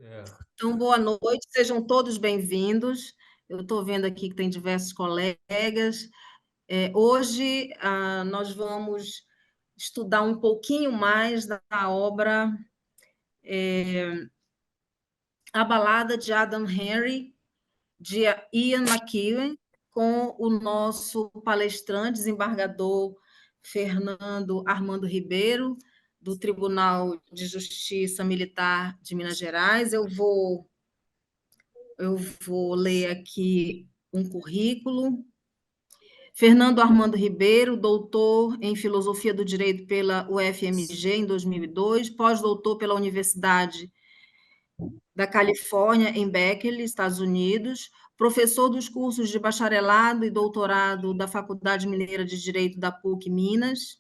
Certo. Então, boa noite, sejam todos bem-vindos. Eu estou vendo aqui que tem diversos colegas. Hoje, nós vamos estudar um pouquinho mais da obra A Balada de Adam Henry, de Ian McEwan, com o nosso palestrante, desembargador Fernando Armando Ribeiro, do Tribunal de Justiça Militar de Minas Gerais. Eu vou ler aqui um currículo. Fernando Armando Ribeiro, doutor em Filosofia do Direito pela UFMG em 2002, pós-doutor pela Universidade da Califórnia, em Berkeley, Estados Unidos, professor dos cursos de bacharelado e doutorado da Faculdade Mineira de Direito da PUC Minas,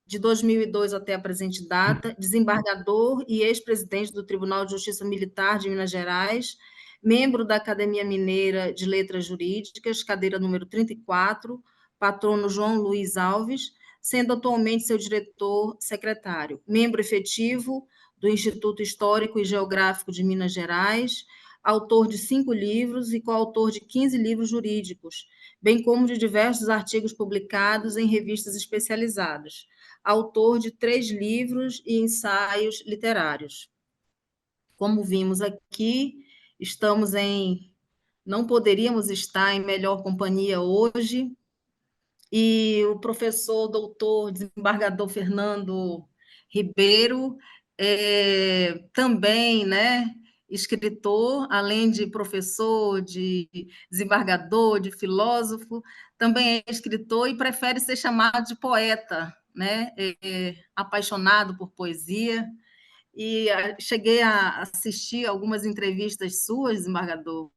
de 2002 até a presente data, desembargador e ex-presidente do Tribunal de Justiça Militar de Minas Gerais, membro da Academia Mineira de Letras Jurídicas, cadeira número 34, patrono João Luiz Alves, sendo atualmente seu diretor-secretário, membro efetivo do Instituto Histórico e Geográfico de Minas Gerais, autor de 5 livros e coautor de 15 livros jurídicos, bem como de diversos artigos publicados em revistas especializadas, autor de 3 livros e ensaios literários. Como vimos aqui, não poderíamos estar em melhor companhia hoje, e o professor doutor desembargador Fernando Ribeiro, também, né, escritor, além de professor, de desembargador, de filósofo, também é escritor e prefere ser chamado de poeta, né, apaixonado por poesia, e cheguei a assistir algumas entrevistas suas, desembargador,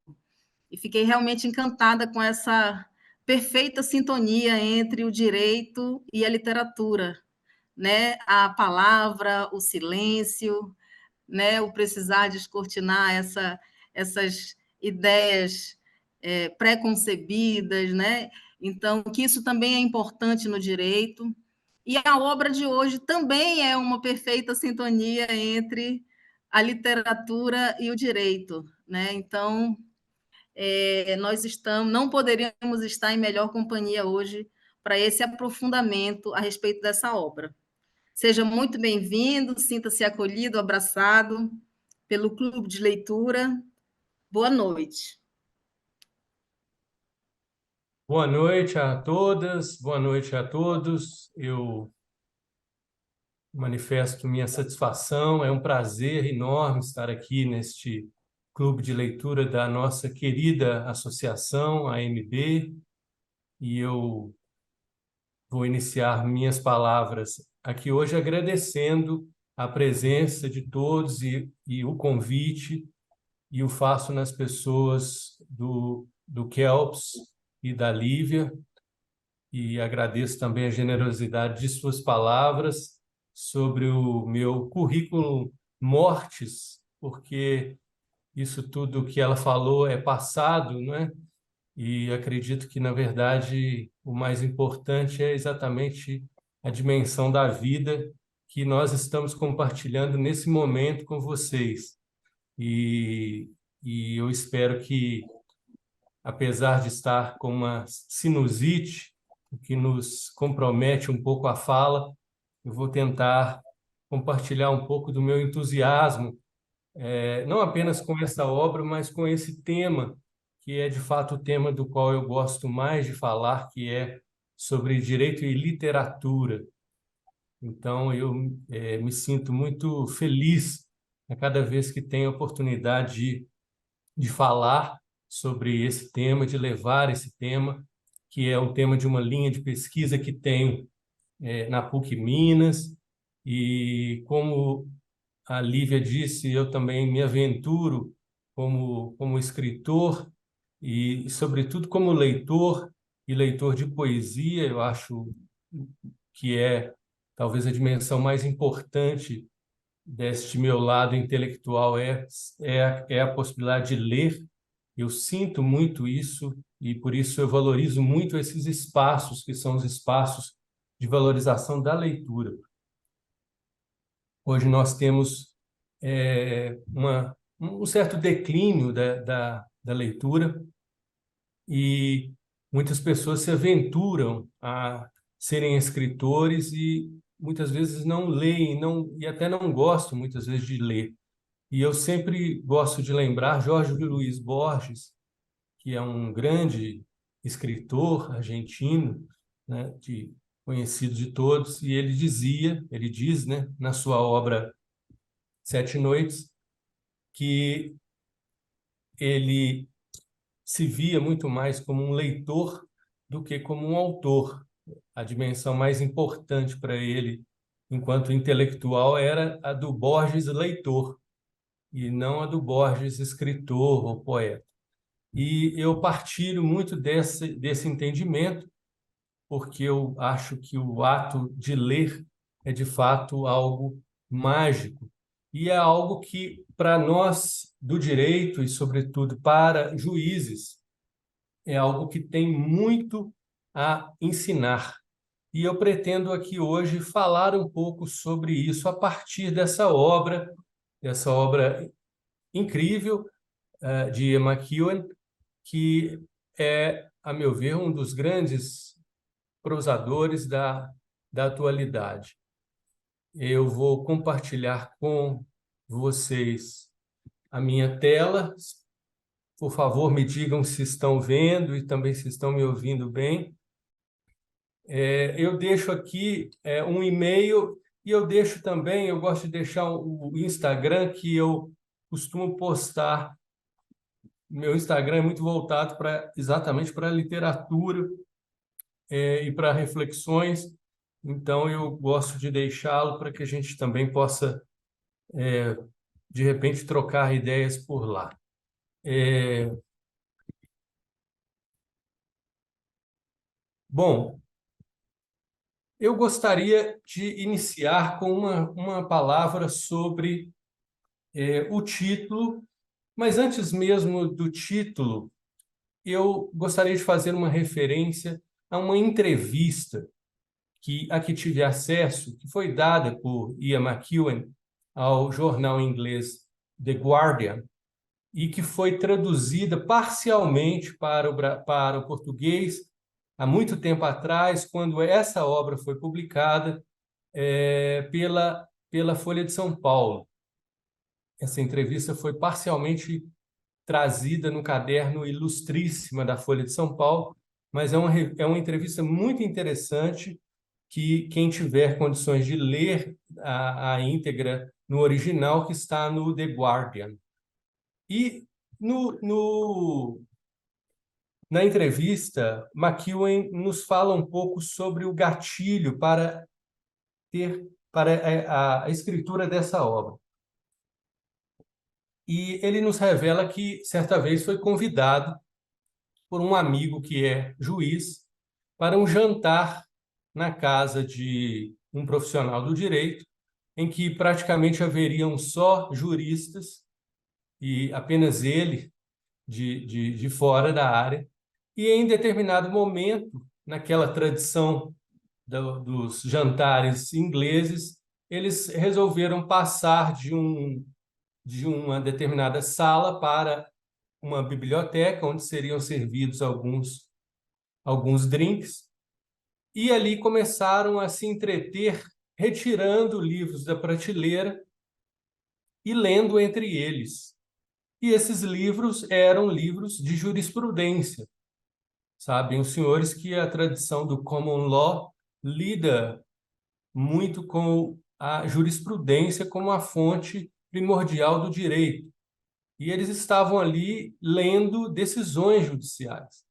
e fiquei realmente encantada com essa perfeita sintonia entre o direito e a literatura, né? A palavra, o silêncio, né? O precisar descortinar essas ideias pré-concebidas, né? Então, que isso também é importante no direito. E a obra de hoje também é uma perfeita sintonia entre a literatura e o direito, né? Então, não poderíamos estar em melhor companhia hoje para esse aprofundamento a respeito dessa obra. Seja muito bem-vindo, sinta-se acolhido, abraçado pelo Clube de Leitura. Boa noite. Boa noite a todas, boa noite a todos. Eu manifesto minha satisfação, é um prazer enorme estar aqui neste clube de leitura da nossa querida associação, a AMB, e eu vou iniciar minhas palavras aqui hoje agradecendo a presença de todos e o convite, e o faço nas pessoas do Kelps e da Lívia, e agradeço também a generosidade de suas palavras sobre o meu currículo mortis, porque isso tudo que ela falou é passado, não é? E acredito que, na verdade, o mais importante é exatamente a dimensão da vida que nós estamos compartilhando nesse momento com vocês. E, e eu espero que, apesar de estar com uma sinusite, o que nos compromete um pouco a fala, eu vou tentar compartilhar um pouco do meu entusiasmo, não apenas com essa obra, mas com esse tema, que é de fato o tema do qual eu gosto mais de falar, que é sobre direito e literatura. Então, eu me sinto muito feliz a cada vez que tenho a oportunidade de falar sobre esse tema, de levar esse tema, que é um tema de uma linha de pesquisa que tenho na PUC Minas, e como a Lívia disse, eu também me aventuro como escritor e, sobretudo, como leitor e leitor de poesia. Eu acho que é talvez a dimensão mais importante deste meu lado intelectual é a possibilidade de ler. Eu sinto muito isso e por isso eu valorizo muito esses espaços que são os espaços de valorização da leitura. Hoje nós temos uma um certo declínio da leitura, e muitas pessoas se aventuram a serem escritores e muitas vezes não leem, e até não gostam muitas vezes de ler. E eu sempre gosto de lembrar Jorge Luiz Borges, que é um grande escritor argentino, né, conhecido de todos, e ele diz, né, na sua obra Sete Noites, que ele se via muito mais como um leitor do que como um autor. A dimensão mais importante para ele, enquanto intelectual, era a do Borges leitor, e não a do Borges escritor ou poeta. E eu partilho muito desse entendimento, porque eu acho que o ato de ler é, de fato, algo mágico. E é algo que, para nós do direito e, sobretudo, para juízes, é algo que tem muito a ensinar. E eu pretendo aqui hoje falar um pouco sobre isso a partir dessa obra incrível de Ian McEwan, que é, a meu ver, um dos grandes prosadores da atualidade. Eu vou compartilhar com vocês a minha tela. Por favor, me digam se estão vendo e também se estão me ouvindo bem. Eu deixo aqui um e-mail e eu deixo também, eu gosto de deixar o Instagram, que eu costumo postar. Meu Instagram é muito voltado exatamente para a literatura e para reflexões, então eu gosto de deixá-lo para que a gente também possa, de repente, trocar ideias por lá. Bom, eu gostaria de iniciar com uma palavra sobre o título, mas antes mesmo do título, eu gostaria de fazer uma referência a uma entrevista a que tive acesso, que foi dada por Ian McEwan ao jornal inglês The Guardian, e que foi traduzida parcialmente para o português há muito tempo atrás, quando essa obra foi publicada pela Folha de São Paulo. Essa entrevista foi parcialmente trazida no caderno Ilustríssima da Folha de São Paulo, mas é uma entrevista muito interessante que quem tiver condições de ler a íntegra no original, que está no The Guardian. E na entrevista, McEwan nos fala um pouco sobre o gatilho para a escritura dessa obra. E ele nos revela que, certa vez, foi convidado por um amigo que é juiz para um jantar na casa de um profissional do direito, em que praticamente haveriam só juristas e apenas ele de fora da área. E em determinado momento, naquela tradição dos jantares ingleses, eles resolveram passar de uma determinada sala para uma biblioteca, onde seriam servidos alguns drinks, e ali começaram a se entreter, retirando livros da prateleira e lendo entre eles. E esses livros eram livros de jurisprudência. Sabem os senhores que a tradição do common law lida muito com a jurisprudência como a fonte primordial do direito. E eles estavam ali lendo decisões judiciais.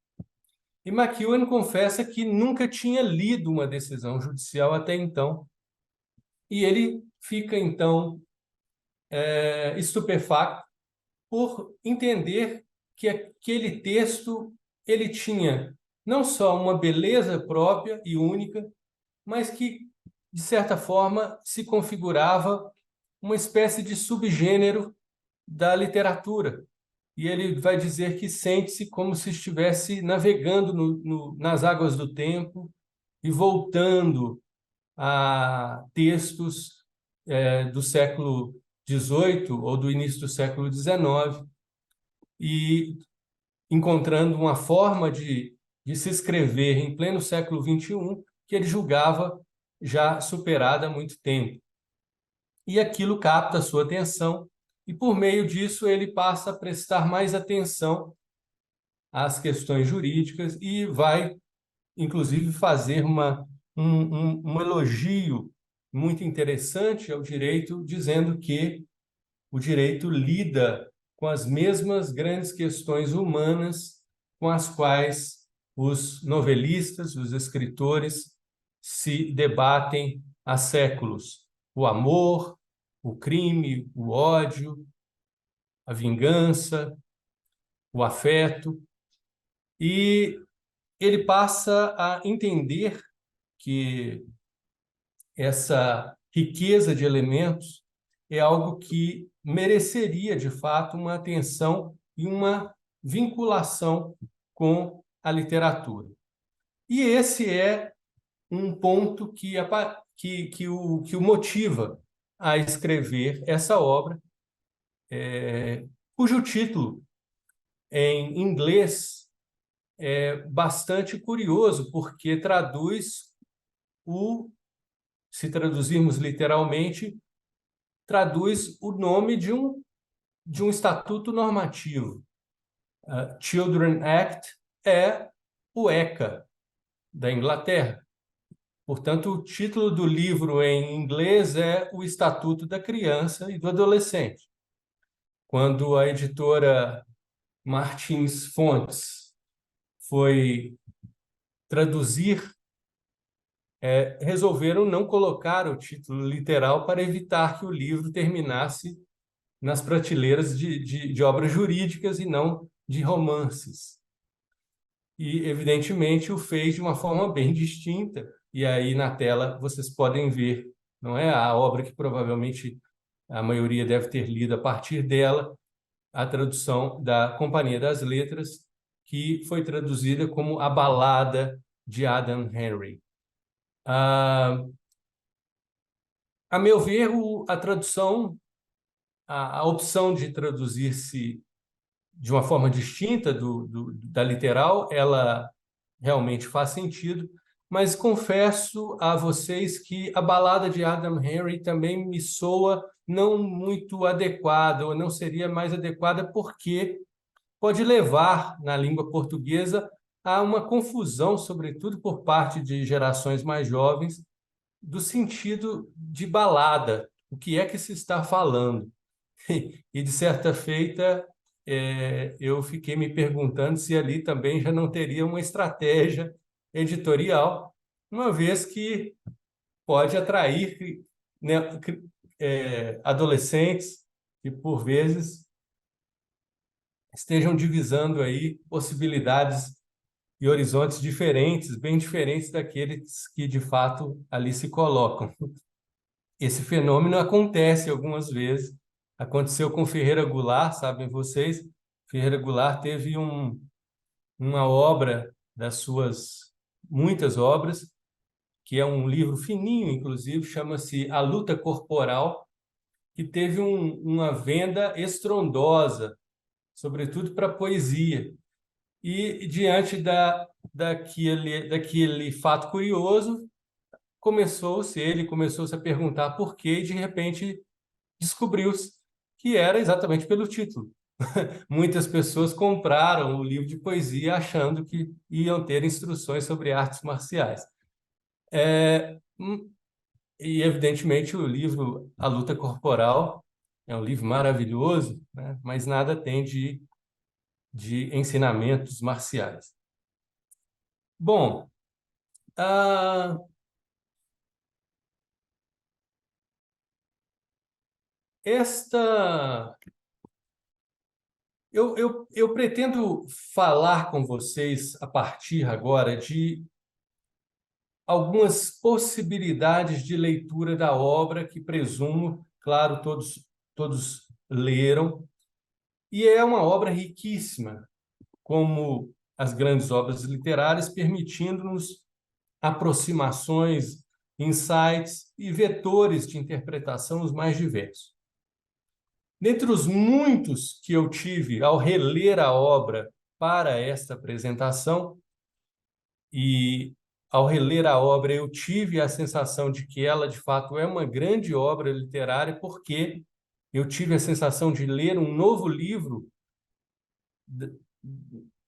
E McEwan confessa que nunca tinha lido uma decisão judicial até então. E ele fica, então, estupefacto por entender que aquele texto ele tinha não só uma beleza própria e única, mas que, de certa forma, se configurava uma espécie de subgênero da literatura. E ele vai dizer que sente-se como se estivesse navegando nas águas do tempo e voltando a textos do século XVIII ou do início do século XIX, e encontrando uma forma de se escrever em pleno século XXI que ele julgava já superada há muito tempo. E aquilo capta a sua atenção, e por meio disso ele passa a prestar mais atenção às questões jurídicas e vai, inclusive, fazer um elogio muito interessante ao direito, dizendo que o direito lida com as mesmas grandes questões humanas com as quais os novelistas, os escritores se debatem há séculos: o amor, o crime, o ódio, a vingança, o afeto. E ele passa a entender que essa riqueza de elementos é algo que mereceria, de fato, uma atenção e uma vinculação com a literatura. E esse é um ponto que o motiva a escrever essa obra, cujo título, em inglês, é bastante curioso, porque se traduzirmos literalmente, traduz o nome de um estatuto normativo. Children Act é o ECA da Inglaterra. Portanto, o título do livro em inglês é O Estatuto da Criança e do Adolescente. Quando a editora Martins Fontes foi traduzir, resolveram não colocar o título literal para evitar que o livro terminasse nas prateleiras de obras jurídicas e não de romances. E, evidentemente, o fez de uma forma bem distinta. E aí, na tela, vocês podem ver, não é a obra que provavelmente a maioria deve ter lido a partir dela, a tradução da Companhia das Letras, que foi traduzida como A Balada de Adam Henry. A meu ver, a tradução, a opção de traduzir-se de uma forma distinta da literal, ela realmente faz sentido, mas confesso a vocês que a Balada de Adam Henry também me soa não muito adequada, ou não seria mais adequada, porque pode levar, na língua portuguesa, a uma confusão, sobretudo por parte de gerações mais jovens, do sentido de balada, o que é que se está falando. E, de certa feita, eu fiquei me perguntando se ali também já não teria uma estratégia editorial, uma vez que pode atrair, né, adolescentes que, por vezes, estejam divisando aí possibilidades e horizontes diferentes, bem diferentes daqueles que, de fato, ali se colocam. Esse fenômeno acontece algumas vezes. Aconteceu com Ferreira Goulart, sabem vocês? Ferreira Goulart teve uma obra das suas muitas obras, que é um livro fininho, inclusive, chama-se A Luta Corporal, que teve uma venda estrondosa, sobretudo para poesia. E, diante daquele fato curioso, ele começou-se a perguntar por quê, e, de repente, descobriu-se que era exatamente pelo título. Muitas pessoas compraram o livro de poesia achando que iam ter instruções sobre artes marciais. E, evidentemente, o livro A Luta Corporal é um livro maravilhoso, né? Mas nada tem de ensinamentos marciais. Bom, ah, esta eu pretendo falar com vocês a partir agora de algumas possibilidades de leitura da obra que presumo, claro, todos leram, e é uma obra riquíssima, como as grandes obras literárias, permitindo-nos aproximações, insights e vetores de interpretação os mais diversos. Dentre os muitos que eu tive ao reler a obra para esta apresentação, e ao reler a obra eu tive a sensação de que ela, de fato, é uma grande obra literária, porque eu tive a sensação de ler um novo livro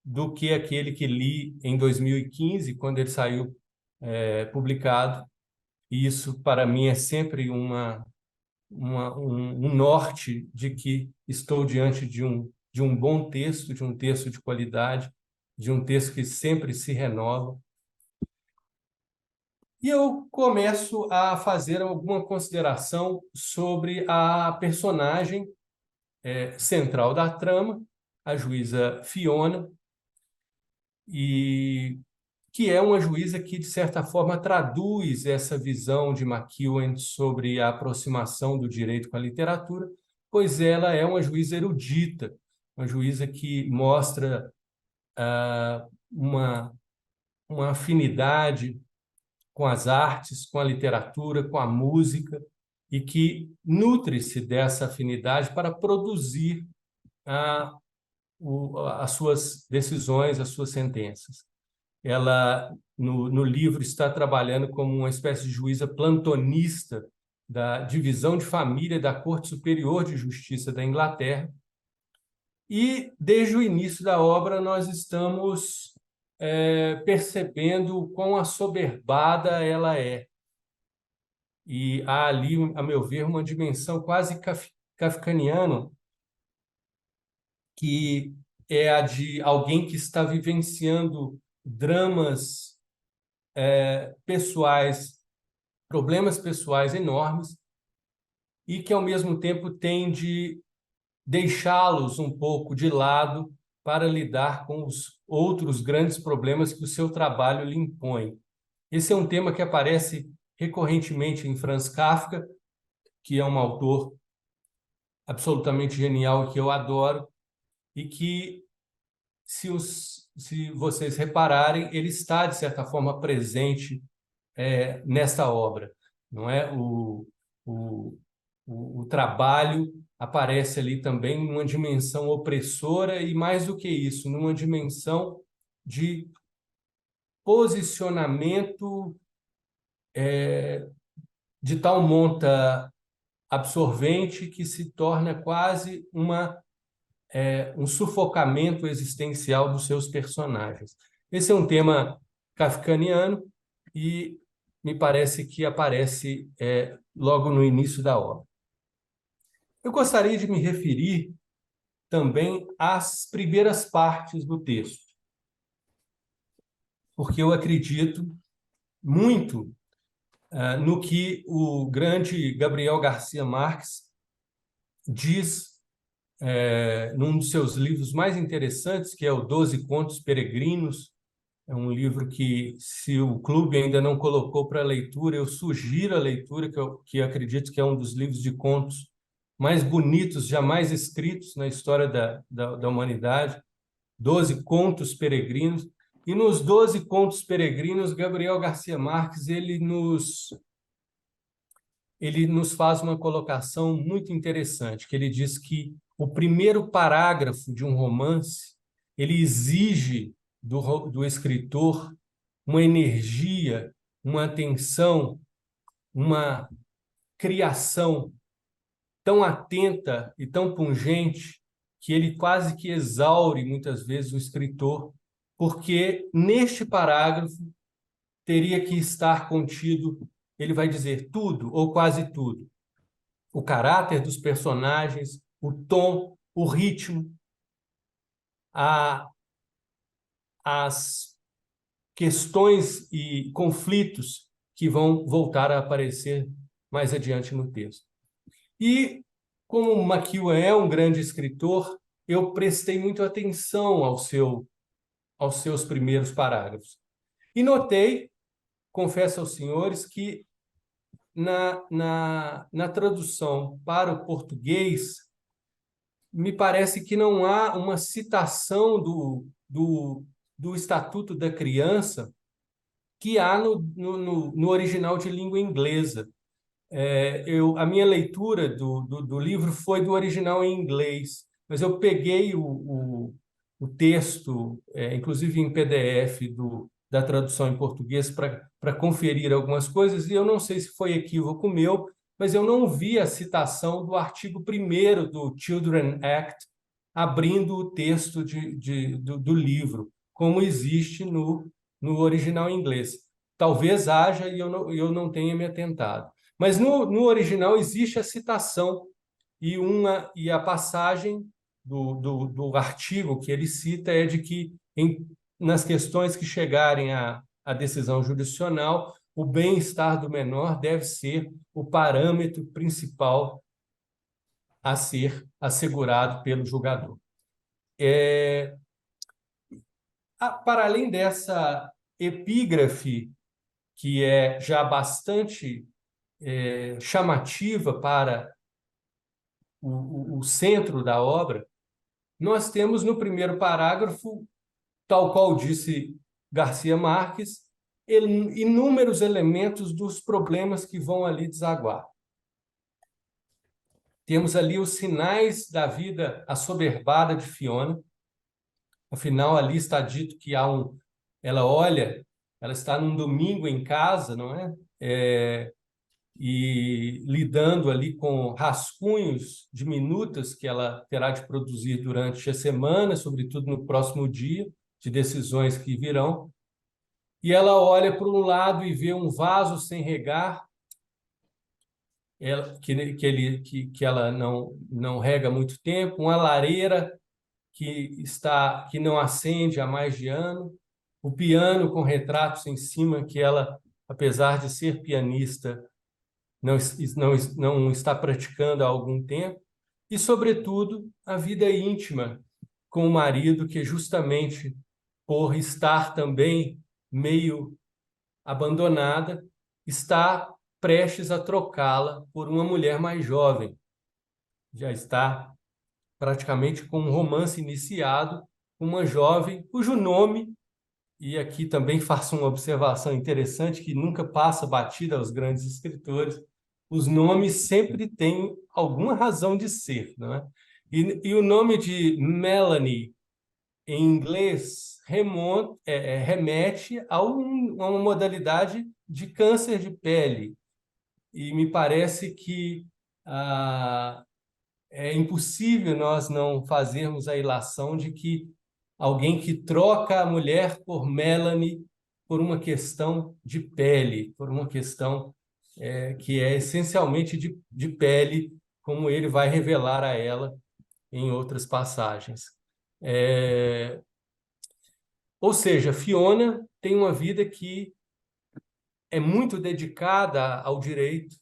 do que aquele que li em 2015, quando ele saiu publicado. E isso, para mim, é sempre um norte de que estou diante de um bom texto, de um texto de qualidade, de um texto que sempre se renova. E eu começo a fazer alguma consideração sobre a personagem central da trama, a juíza Fiona, e que é uma juíza que, de certa forma, traduz essa visão de McEwan sobre a aproximação do direito com a literatura, pois ela é uma juíza erudita, uma juíza que mostra uma afinidade com as artes, com a literatura, com a música, e que nutre-se dessa afinidade para produzir as suas decisões, as suas sentenças. Ela, no livro, está trabalhando como uma espécie de juíza plantonista da divisão de família da Corte Superior de Justiça da Inglaterra. E, desde o início da obra, nós estamos percebendo o quão assoberbada ela é. E há ali, a meu ver, uma dimensão quase kafkaniana, que é a de alguém que está vivenciando dramas pessoais, problemas pessoais enormes, e que, ao mesmo tempo, tem de deixá-los um pouco de lado para lidar com os outros grandes problemas que o seu trabalho lhe impõe. Esse é um tema que aparece recorrentemente em Franz Kafka, que é um autor absolutamente genial e que eu adoro, e que, se vocês repararem, ele está, de certa forma, presente nesta obra. Não é? O trabalho aparece ali também numa dimensão opressora e, mais do que isso, numa dimensão de posicionamento de tal monta absorvente que se torna quase um sufocamento existencial dos seus personagens. Esse é um tema kafkaniano e me parece que aparece logo no início da obra. Eu gostaria de me referir também às primeiras partes do texto, porque eu acredito muito no que o grande Gabriel Garcia Marques diz num dos seus livros mais interessantes, que é o Doze Contos Peregrinos. É um livro que, se o clube ainda não colocou para leitura, eu sugiro a leitura, que eu acredito que é um dos livros de contos mais bonitos jamais escritos na história da humanidade. 12 Contos Peregrinos. E nos 12 Contos Peregrinos, Gabriel Garcia Marques ele nos faz uma colocação muito interessante, que ele diz que o primeiro parágrafo de um romance ele exige do escritor uma energia, uma atenção, uma criação tão atenta e tão pungente que ele quase que exaure muitas vezes o escritor, porque neste parágrafo teria que estar contido, ele vai dizer tudo ou quase tudo. O caráter dos personagens, o tom, o ritmo, as questões e conflitos que vão voltar a aparecer mais adiante no texto. E, como McEwan é um grande escritor, eu prestei muita atenção aos seus primeiros parágrafos. E notei, confesso aos senhores, que na tradução para o português, me parece que não há uma citação do Estatuto da Criança que há no original de língua inglesa. A minha leitura do livro foi do original em inglês, mas eu peguei o texto, inclusive em PDF, da tradução em português, para conferir algumas coisas, e eu não sei se foi equívoco meu, mas eu não vi a citação do artigo 1º do Children Act abrindo o texto do livro, como existe no original em inglês. Talvez haja e eu não tenha me atentado. Mas no original existe a citação e a passagem do artigo que ele cita é de que, nas questões que chegarem à decisão jurisdicional, o bem-estar do menor deve ser o parâmetro principal a ser assegurado pelo julgador. Para além dessa epígrafe, que é já bastante chamativa para o centro da obra, nós temos no primeiro parágrafo, tal qual disse Garcia Marques, inúmeros elementos dos problemas que vão ali desaguar. Temos ali os sinais da vida assoberbada de Fiona. Afinal, ali está dito que ela está num domingo em casa, não é? E lidando ali com rascunhos de minutas que ela terá de produzir durante a semana, sobretudo no próximo dia, de decisões que virão. E ela olha para um lado e vê um vaso sem regar, que ela não rega há muito tempo, uma lareira que não acende há mais de ano, o piano com retratos em cima que ela, apesar de ser pianista, não está praticando há algum tempo, e, sobretudo, a vida íntima com o marido, que justamente por estar também meio abandonada, está prestes a trocá-la por uma mulher mais jovem. Já está praticamente com um romance iniciado com uma jovem cujo nome, e aqui também faço uma observação interessante que nunca passa batida aos grandes escritores, os nomes sempre têm alguma razão de ser, não é? E o nome de Melanie, em inglês, remete a uma modalidade de câncer de pele. E me parece que é impossível nós não fazermos a ilação de que alguém que troca a mulher por Melanie por uma questão de pele, por uma questão que é essencialmente de pele, como ele vai revelar a ela em outras passagens. Ou seja, Fiona tem uma vida que é muito dedicada ao direito,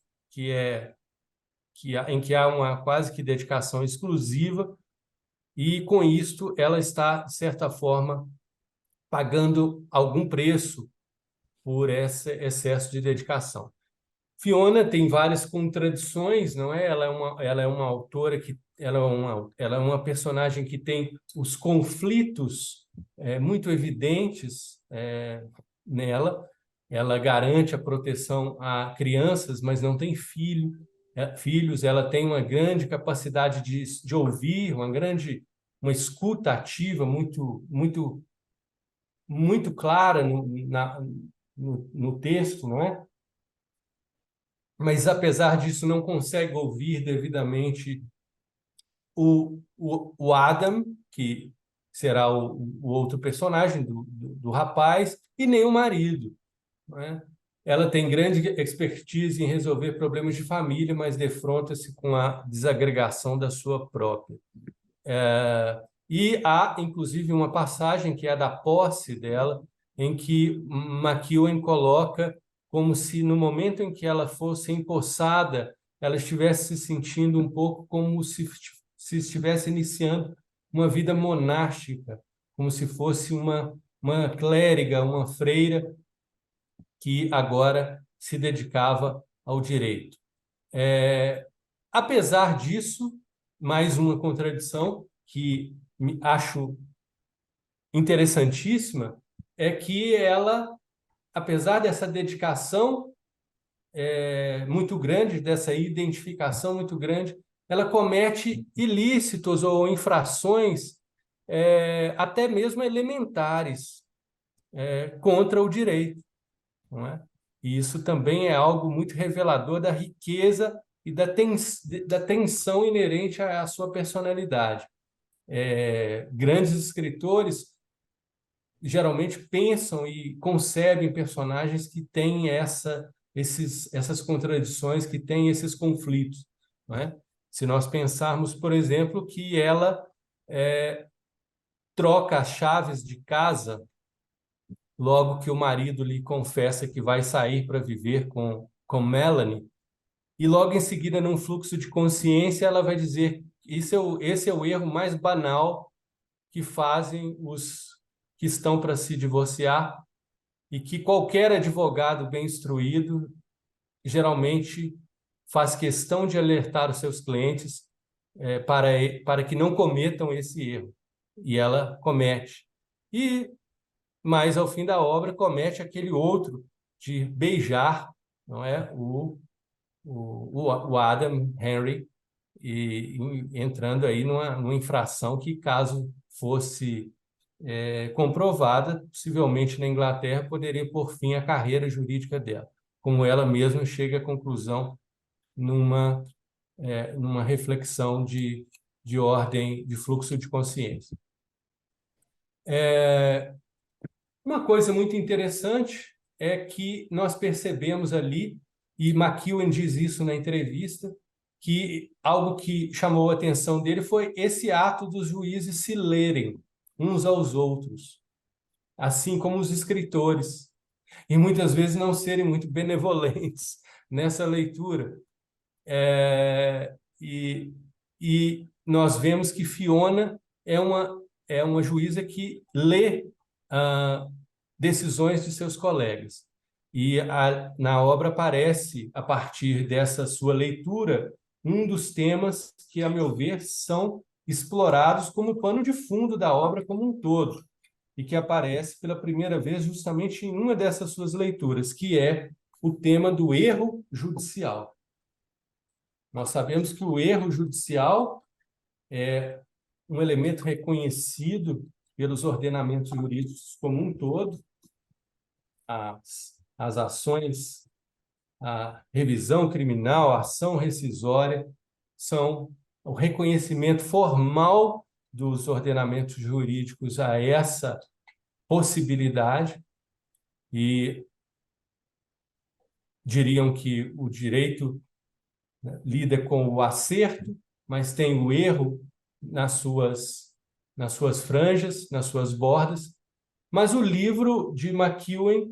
em que há uma quase que dedicação exclusiva, e com isto ela está, de certa forma, pagando algum preço por esse excesso de dedicação. Fiona tem várias contradições, não é? Ela é uma autora que ela é uma personagem que tem os conflitos muito evidentes nela. Ela garante a proteção a crianças, mas não tem filhos. Ela tem uma grande capacidade de ouvir, uma escuta ativa muito clara no texto, não é? Mas, apesar disso, não consegue ouvir devidamente o Adam, que será o outro personagem do rapaz, e nem o marido, não é? Ela tem grande expertise em resolver problemas de família, mas defronta-se com a desagregação da sua própria. E há, inclusive, uma passagem que é a da posse dela, em que McEwan coloca como se, no momento em que ela fosse empossada, ela estivesse se sentindo um pouco como se estivesse iniciando uma vida monástica, como se fosse uma clériga, uma freira que agora se dedicava ao direito. Apesar disso, mais uma contradição que acho interessantíssima é que ela, apesar dessa dedicação muito grande, dessa identificação muito grande, ela comete ilícitos ou infrações até mesmo elementares contra o direito, não é? E isso também é algo muito revelador da riqueza e da tensão inerente à sua personalidade. Grandes escritores geralmente pensam e concebem personagens que têm essas contradições, que têm esses conflitos, não é? Se nós pensarmos, por exemplo, que ela troca as chaves de casa logo que o marido lhe confessa que vai sair para viver com Melanie, e logo em seguida, num fluxo de consciência, ela vai dizer: esse é o erro mais banal que fazem os que estão para se divorciar, e que qualquer advogado bem instruído geralmente faz questão de alertar os seus clientes para que não cometam esse erro. E ela comete. E, mais ao fim da obra, comete aquele outro de beijar, não é, o Adam Henry, e entrando aí numa infração que, caso fosse comprovada, possivelmente na Inglaterra, poderia pôr fim à carreira jurídica dela, como ela mesma chega à conclusão numa reflexão de ordem de fluxo de consciência. Uma coisa muito interessante é que nós percebemos ali, e McEwan diz isso na entrevista, que algo que chamou a atenção dele foi esse ato dos juízes se lerem uns aos outros, assim como os escritores, e muitas vezes não serem muito benevolentes nessa leitura. E nós vemos que Fiona é uma juíza que lê decisões de seus colegas. E na obra aparece, a partir dessa sua leitura, um dos temas que, a meu ver, são explorados como pano de fundo da obra como um todo, e que aparece pela primeira vez justamente em uma dessas suas leituras, que é o tema do erro judicial. Nós sabemos que o erro judicial é um elemento reconhecido pelos ordenamentos jurídicos como um todo. As ações, a revisão criminal, a ação rescisória, são o reconhecimento formal dos ordenamentos jurídicos a essa possibilidade, e diriam que o direito, né, lida com o acerto, mas tem o erro nas suas franjas, nas suas bordas. Mas o livro de McEwan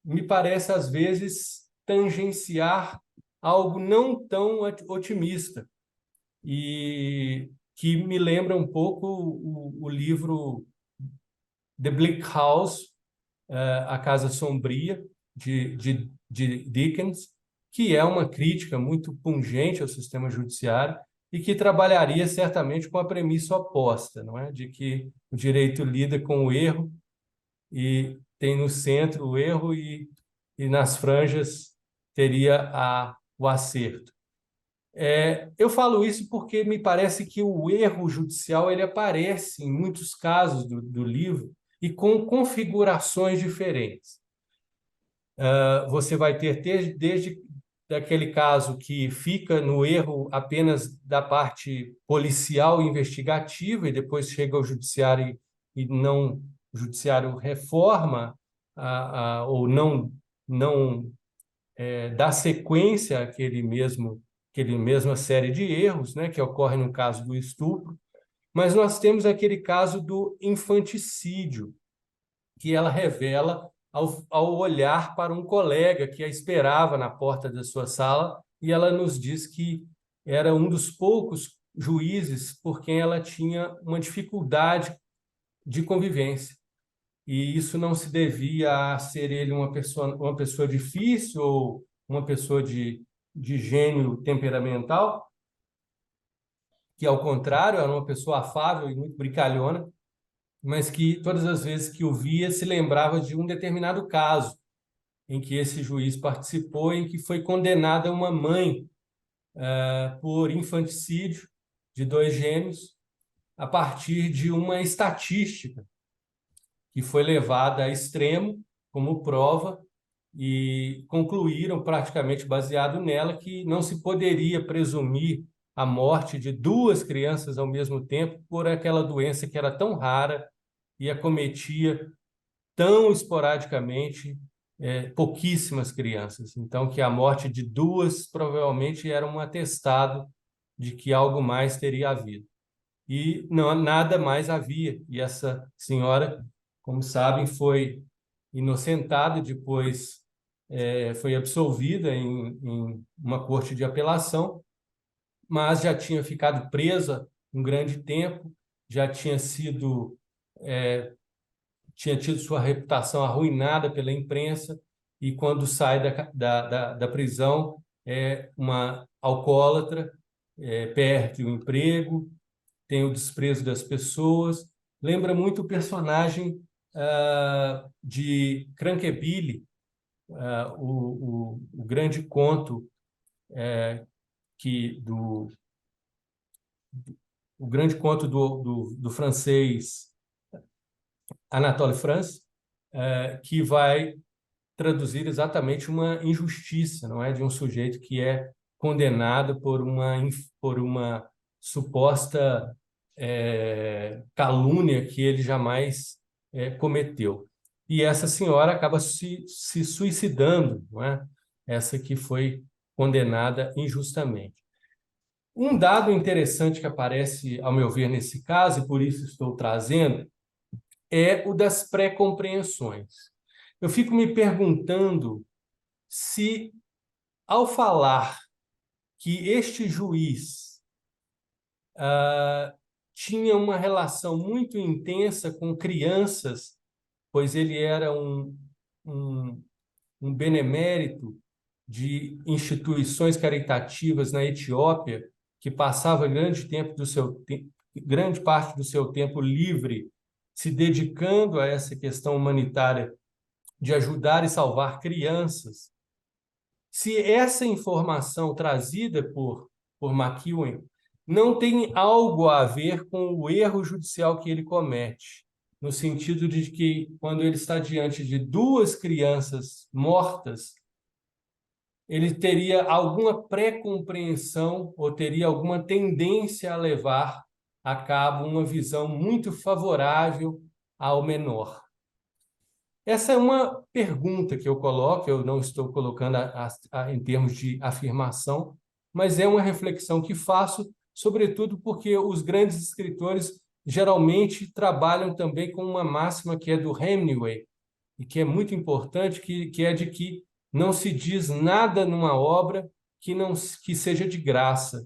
me parece, às vezes, tangenciar algo não tão otimista, e que me lembra um pouco o livro The Bleak House, A Casa Sombria, de Dickens, que é uma crítica muito pungente ao sistema judiciário e que trabalharia certamente com a premissa oposta, não é? De que o direito lida com o erro e tem no centro o erro, e nas franjas teria o acerto. Eu falo isso porque me parece que o erro judicial ele aparece em muitos casos do livro e com configurações diferentes. Você vai ter desde daquele caso que fica no erro apenas da parte policial e investigativa, e depois chega ao judiciário e não, o judiciário reforma ou não dá sequência àquele mesma série de erros, né, que ocorre no caso do estupro. Mas nós temos aquele caso do infanticídio, que ela revela ao olhar para um colega que a esperava na porta da sua sala, e ela nos diz que era um dos poucos juízes por quem ela tinha uma dificuldade de convivência. E isso não se devia a ser ele uma pessoa difícil ou uma pessoa de gênio temperamental, que, ao contrário, era uma pessoa afável e muito brincalhona, mas que todas as vezes que o via se lembrava de um determinado caso em que esse juiz participou, em que foi condenada uma mãe por infanticídio de 2 gêmeos, a partir de uma estatística que foi levada a extremo como prova, e concluíram, praticamente baseado nela, que não se poderia presumir a morte de 2 crianças ao mesmo tempo por aquela doença que era tão rara e acometia tão esporadicamente pouquíssimas crianças. Então, que a morte de 2 provavelmente era um atestado de que algo mais teria havido. E não, nada mais havia. E essa senhora, como sabem, foi inocentada, depois foi absolvida em uma corte de apelação, mas já tinha ficado presa um grande tempo, já tinha tido sua reputação arruinada pela imprensa, e quando sai da prisão é uma alcoólatra, perde o emprego, tem o desprezo das pessoas. Lembra muito o personagem de Cranquebile, o grande conto que o grande conto do francês Anatole France, que vai traduzir exatamente uma injustiça, não é, de um sujeito que é condenado por uma suposta calúnia que ele jamais cometeu. E essa senhora acaba se suicidando, não é? Essa que foi condenada injustamente. Um dado interessante que aparece, ao meu ver, nesse caso, e por isso estou trazendo, é o das pré-compreensões. Eu fico me perguntando se, ao falar que este juiz tinha uma relação muito intensa com crianças, pois ele era um, um benemérito de instituições caritativas na Etiópia, que passava grande parte do seu tempo livre se dedicando a essa questão humanitária de ajudar e salvar crianças. Se essa informação trazida por McEwen não tem algo a ver com o erro judicial que ele comete, no sentido de que, quando ele está diante de 2 crianças mortas, ele teria alguma pré-compreensão ou teria alguma tendência a levar a cabo uma visão muito favorável ao menor. Essa é uma pergunta que eu coloco, eu não estou colocando em termos de afirmação, mas é uma reflexão que faço, sobretudo porque os grandes escritores geralmente trabalham também com uma máxima que é do Hemingway, e que é muito importante, que é de que não se diz nada numa obra que seja de graça.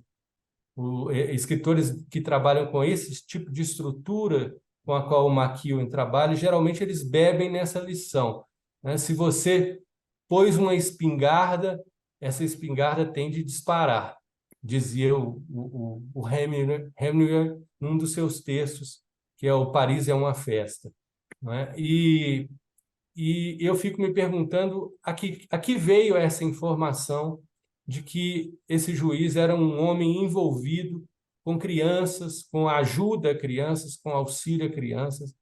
Escritores que trabalham com esse tipo de estrutura com a qual o McEwen trabalha, geralmente eles bebem nessa lição, né? Se você pôs uma espingarda, essa espingarda tem de disparar, dizia o Hemingway num dos seus textos, que é o Paris é uma Festa, não é? E eu fico me perguntando a que veio essa informação de que esse juiz era um homem envolvido com crianças, com ajuda a crianças, com auxílio a crianças,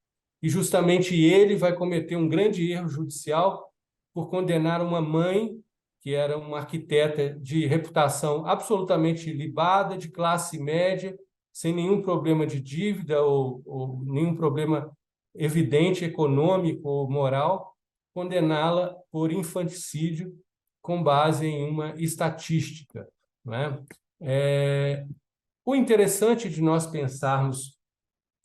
e justamente ele vai cometer um grande erro judicial por condenar uma mãe, que era uma arquiteta de reputação absolutamente ilibada, de classe média, sem nenhum problema de dívida ou nenhum problema evidente econômico ou moral, condená-la por infanticídio com base em uma estatística, não é? O interessante de nós pensarmos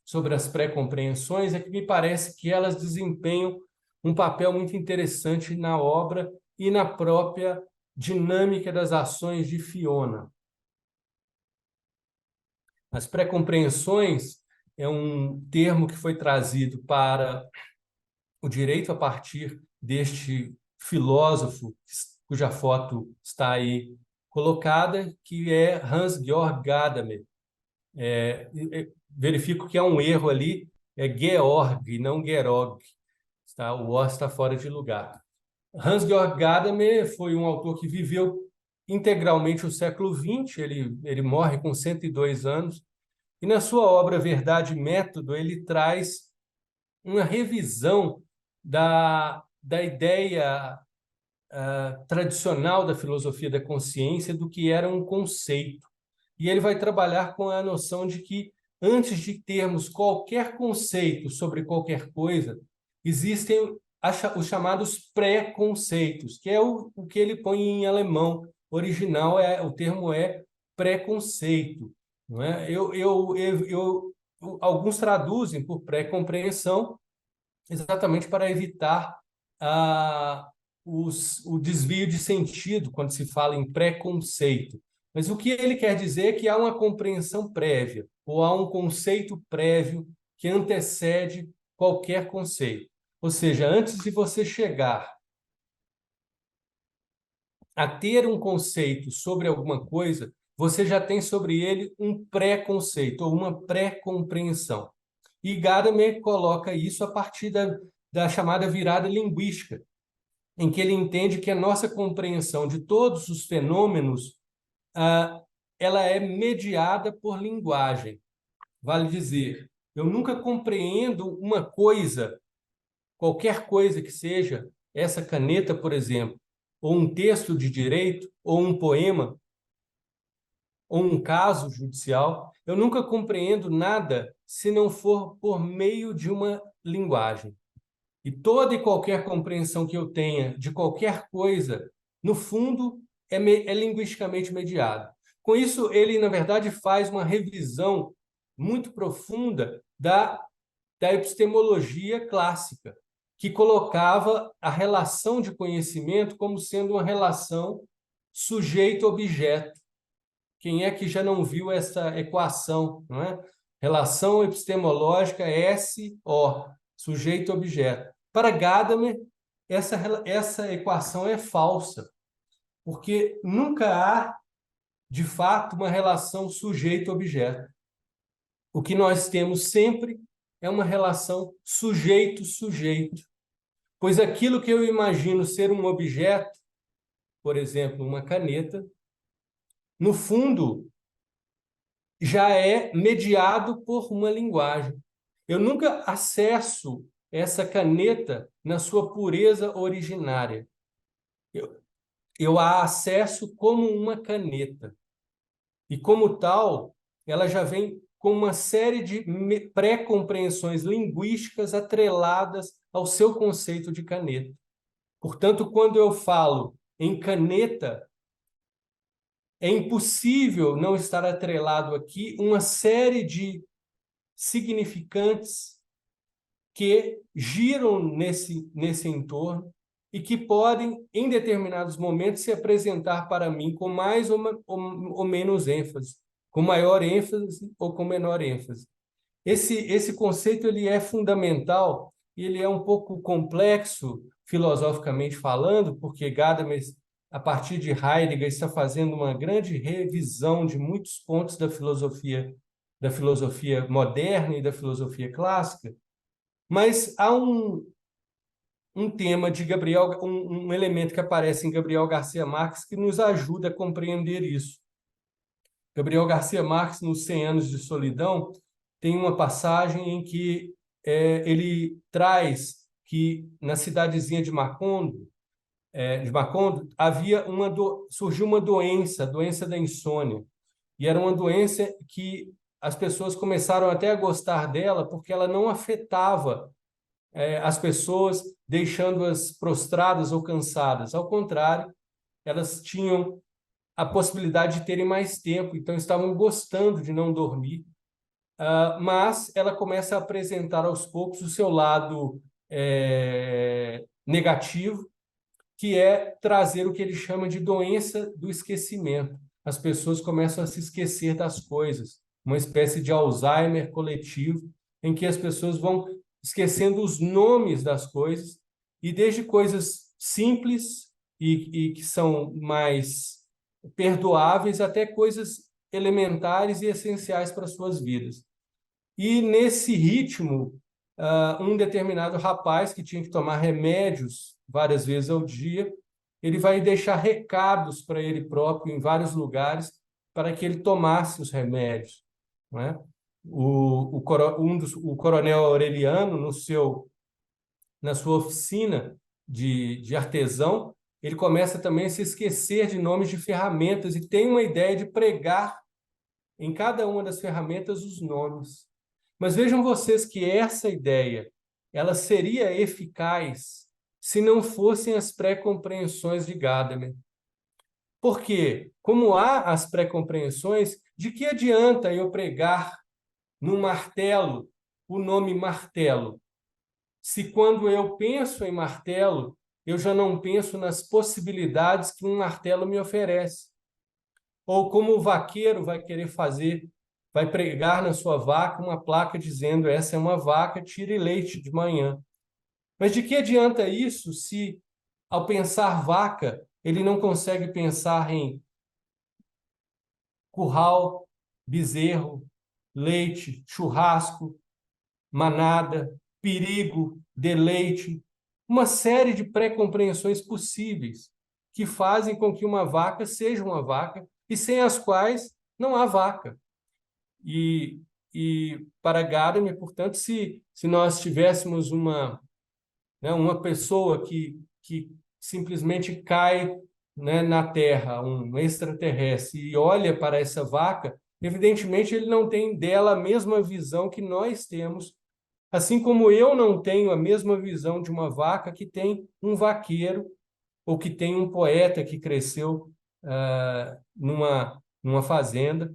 sobre as pré-compreensões é que me parece que elas desempenham um papel muito interessante na obra e na própria dinâmica das ações de Fiona. As pré-compreensões é um termo que foi trazido para o direito a partir deste filósofo cuja foto está aí colocada, que é Hans-Georg Gadamer. Verifico que há um erro ali, é Georg, não Gerog. Tá? O O está fora de lugar. Hans-Georg Gadamer foi um autor que viveu integralmente o século XX, ele morre com 102 anos, e na sua obra Verdade e Método, ele traz uma revisão da ideia tradicional da filosofia da consciência do que era um conceito. E ele vai trabalhar com a noção de que, antes de termos qualquer conceito sobre qualquer coisa, existem os chamados pré-conceitos, que é o que ele põe em alemão. Original, o termo é pré-conceito. Não é? Alguns traduzem por pré-compreensão, exatamente para evitar ah, o desvio de sentido quando se fala em preconceito. Mas o que ele quer dizer é que há uma compreensão prévia, ou há um conceito prévio que antecede qualquer conceito. Ou seja, antes de você chegar a ter um conceito sobre alguma coisa, você já tem sobre ele um pré-conceito, ou uma pré-compreensão. E Gadamer coloca isso a partir da chamada virada linguística, em que ele entende que a nossa compreensão de todos os fenômenos ela é mediada por linguagem. Vale dizer, eu nunca compreendo uma coisa, qualquer coisa que seja, essa caneta, por exemplo, ou um texto de direito, ou um poema, ou um caso judicial, eu nunca compreendo nada se não for por meio de uma linguagem. E toda e qualquer compreensão que eu tenha de qualquer coisa, no fundo, é linguisticamente mediada. Com isso, ele, na verdade, faz uma revisão muito profunda da epistemologia clássica, que colocava a relação de conhecimento como sendo uma relação sujeito-objeto. Quem é que já não viu essa equação, não é? Relação epistemológica SO, sujeito-objeto. Para Gadamer, essa equação é falsa, porque nunca há, de fato, uma relação sujeito-objeto. O que nós temos sempre é uma relação sujeito-sujeito, pois aquilo que eu imagino ser um objeto, por exemplo, uma caneta, no fundo, já é mediado por uma linguagem. Eu nunca acesso essa caneta na sua pureza originária. Eu a acesso como uma caneta. E, como tal, ela já vem com uma série de pré-compreensões linguísticas atreladas ao seu conceito de caneta. Portanto, quando eu falo em caneta, é impossível não estar atrelado aqui uma série de significantes que giram nesse entorno e que podem, em determinados momentos, se apresentar para mim com mais ou menos ênfase, com maior ênfase ou com menor ênfase. Esse conceito ele é fundamental e ele é um pouco complexo, filosoficamente falando, porque Gadamer, a partir de Heidegger, está fazendo uma grande revisão de muitos pontos da filosofia moderna e da filosofia clássica, mas há um tema de Gabriel, um elemento que aparece em Gabriel Garcia Marques que nos ajuda a compreender isso. Gabriel Garcia Marques, nos 100 Anos de Solidão, tem uma passagem em que ele traz que na cidadezinha de Macondo, surgiu uma doença, a doença da insônia. E era uma doença que as pessoas começaram até a gostar dela porque ela não afetava as pessoas, deixando-as prostradas ou cansadas. Ao contrário, elas tinham a possibilidade de terem mais tempo, então estavam gostando de não dormir. Mas ela começa a apresentar aos poucos o seu lado negativo, que é trazer o que ele chama de doença do esquecimento. As pessoas começam a se esquecer das coisas, uma espécie de Alzheimer coletivo, em que as pessoas vão esquecendo os nomes das coisas, e desde coisas simples e que são mais perdoáveis até coisas elementares e essenciais para suas vidas. E nesse ritmo, um determinado rapaz que tinha que tomar remédios várias vezes ao dia, ele vai deixar recados para ele próprio em vários lugares para que ele tomasse os remédios, não é? O coronel Aureliano, na sua oficina de artesão, ele começa também a se esquecer de nomes de ferramentas e tem uma ideia de pregar em cada uma das ferramentas os nomes. Mas vejam vocês que essa ideia, ela seria eficaz se não fossem as pré-compreensões de Gadamer. Porque, como há as pré-compreensões, de que adianta eu pregar no martelo o nome martelo, se quando eu penso em martelo, eu já não penso nas possibilidades que um martelo me oferece? Ou como o vaqueiro vai querer fazer, vai pregar na sua vaca uma placa dizendo: essa é uma vaca, tire leite de manhã. Mas de que adianta isso se, ao pensar vaca, ele não consegue pensar em curral, bezerro, leite, churrasco, manada, perigo, deleite, uma série de pré-compreensões possíveis que fazem com que uma vaca seja uma vaca e sem as quais não há vaca. E para Gadamer, portanto, se nós tivéssemos uma pessoa que simplesmente cai, né, na Terra, um extraterrestre, e olha para essa vaca, evidentemente ele não tem dela a mesma visão que nós temos, assim como eu não tenho a mesma visão de uma vaca que tem um vaqueiro ou que tem um poeta que cresceu numa fazenda,